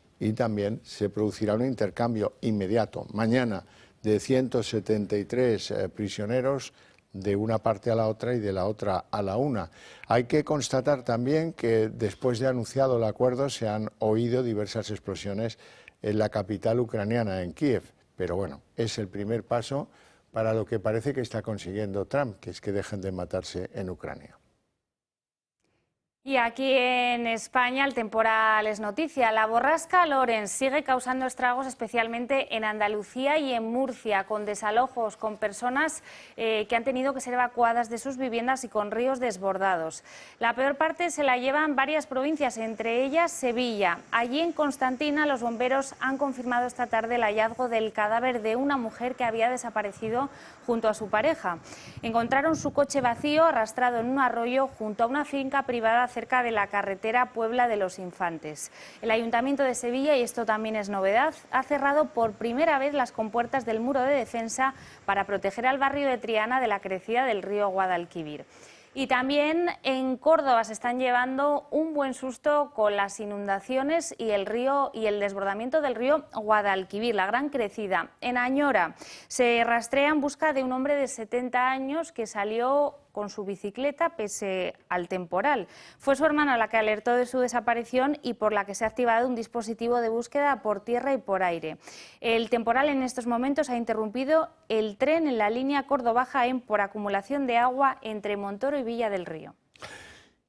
[SPEAKER 1] se producirá un intercambio inmediato mañana de 173 prisioneros de una parte a la otra y de la otra a la una. Hay que constatar también que después de anunciado el acuerdo se han oído diversas explosiones en la capital ucraniana, en Kiev, pero bueno, es el primer paso para lo que parece que está consiguiendo Trump, que es que dejen de matarse en Ucrania.
[SPEAKER 5] Y aquí en España el temporal es noticia. La borrasca Loren sigue causando estragos, especialmente en Andalucía y en Murcia, con desalojos, con personas que han tenido que ser evacuadas de sus viviendas y con ríos desbordados. La peor parte se la llevan varias provincias, entre ellas Sevilla. Allí en Constantina los bomberos han confirmado esta tarde el hallazgo del cadáver de una mujer que había desaparecido junto a su pareja. Encontraron su coche vacío, arrastrado en un arroyo junto a una finca privada cerca de la carretera Puebla de los Infantes. El Ayuntamiento de Sevilla, y esto también es novedad, ha cerrado por primera vez las compuertas del muro de defensa para proteger al barrio de Triana de la crecida del río Guadalquivir. Y también en Córdoba se están llevando un buen susto con las inundaciones y el desbordamiento del río Guadalquivir, la gran crecida. En Añora se rastrea en busca de un hombre de 70 años que salió con su bicicleta pese al temporal. Fue su hermana la que alertó de su desaparición y por la que se ha activado un dispositivo de búsqueda por tierra y por aire. El temporal en estos momentos ha interrumpido el tren en la línea Córdoba-Jaén por acumulación de agua entre Montoro y Villa del Río.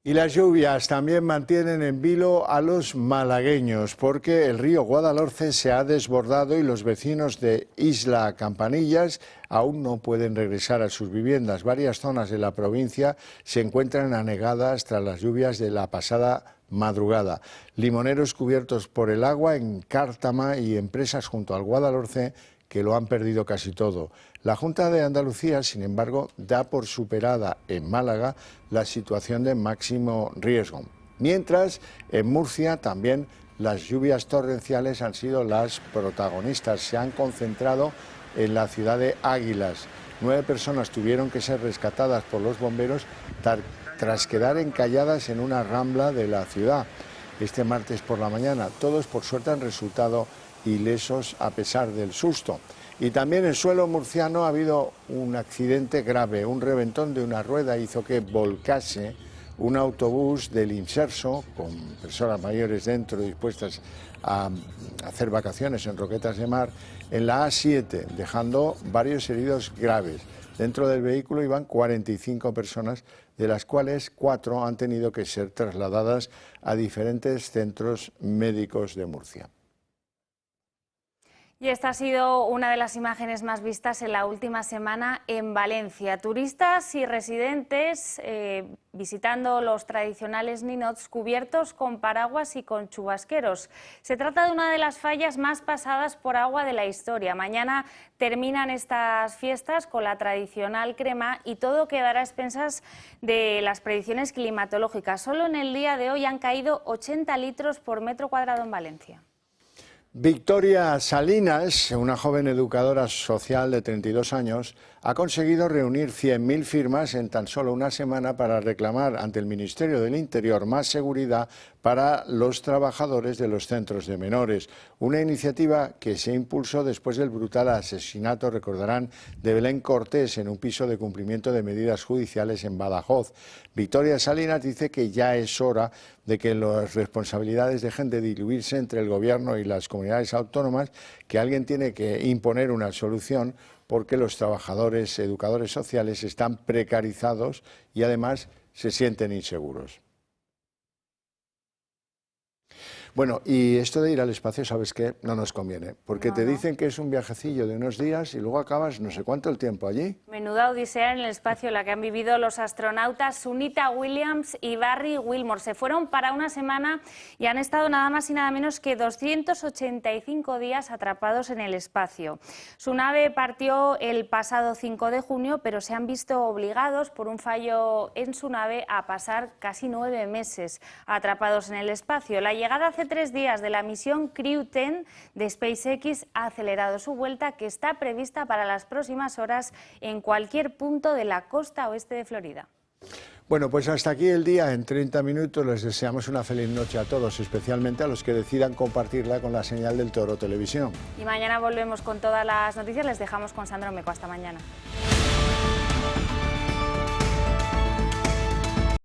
[SPEAKER 1] Y las lluvias también mantienen en vilo a los malagueños porque el río Guadalhorce se ha desbordado y los vecinos de Isla Campanillas aún no pueden regresar a sus viviendas. Varias zonas de la provincia se encuentran anegadas tras las lluvias de la pasada madrugada. Limoneros cubiertos por el agua en Cártama y empresas junto al Guadalhorce que lo han perdido casi todo. La Junta de Andalucía, sin embargo, da por superada en Málaga la situación de máximo riesgo. Mientras, en Murcia también las lluvias torrenciales han sido las protagonistas. Se han concentrado en la ciudad de Águilas. 9 personas tuvieron que ser rescatadas por los bomberos tras quedar encalladas en una rambla de la ciudad. Este martes por la mañana, todos por suerte han resultado ilesos a pesar del susto. Y también en suelo murciano ha habido un accidente grave. Un reventón de una rueda hizo que volcase un autobús del Inserso con personas mayores dentro dispuestas a hacer vacaciones en Roquetas de Mar en la A7, dejando varios heridos graves. Dentro del vehículo iban 45 personas, de las cuales 4 han tenido que ser trasladadas a diferentes centros médicos de Murcia.
[SPEAKER 5] Y esta ha sido una de las imágenes más vistas en la última semana en Valencia. Turistas y residentes visitando los tradicionales ninots cubiertos con paraguas y con chubasqueros. Se trata de una de las fallas más pasadas por agua de la historia. Mañana terminan estas fiestas con la tradicional crema y todo quedará a expensas de las predicciones climatológicas. Solo en el día de hoy han caído 80 litros por metro cuadrado en Valencia.
[SPEAKER 1] Victoria Salinas, una joven educadora social de 32 años, ha conseguido reunir 100.000 firmas en tan solo una semana para reclamar ante el Ministerio del Interior más seguridad para los trabajadores de los centros de menores. Una iniciativa que se impulsó después del brutal asesinato, recordarán, de Belén Cortés en un piso de cumplimiento de medidas judiciales en Badajoz. Victoria Salinas dice que ya es hora de que las responsabilidades dejen de diluirse entre el Gobierno y las comunidades autónomas, que alguien tiene que imponer una solución porque los trabajadores, educadores sociales están precarizados y además se sienten inseguros. Bueno, y esto de ir al espacio, ¿sabes qué? No nos conviene, porque te dicen que es un viajecillo de unos días y luego acabas no sé cuánto el tiempo allí.
[SPEAKER 5] Menuda odisea en el espacio la que han vivido los astronautas Sunita Williams y Barry Wilmore. Se fueron para una semana y han estado nada más y nada menos que 285 días atrapados en el espacio. Su nave partió el pasado 5 de junio, pero se han visto obligados por un fallo en su nave a pasar casi 9 meses atrapados en el espacio. La llegada hace 3 días de la misión Crew 10 de SpaceX ha acelerado su vuelta, que está prevista para las próximas horas en cualquier punto de la costa oeste de Florida.
[SPEAKER 1] Bueno, pues hasta aquí el día en 30 minutos. Les deseamos una feliz noche a todos, especialmente a los que decidan compartirla con la señal del Toro Televisión.
[SPEAKER 5] Y mañana volvemos con todas las noticias. Les dejamos con Sandro Meco. Hasta mañana.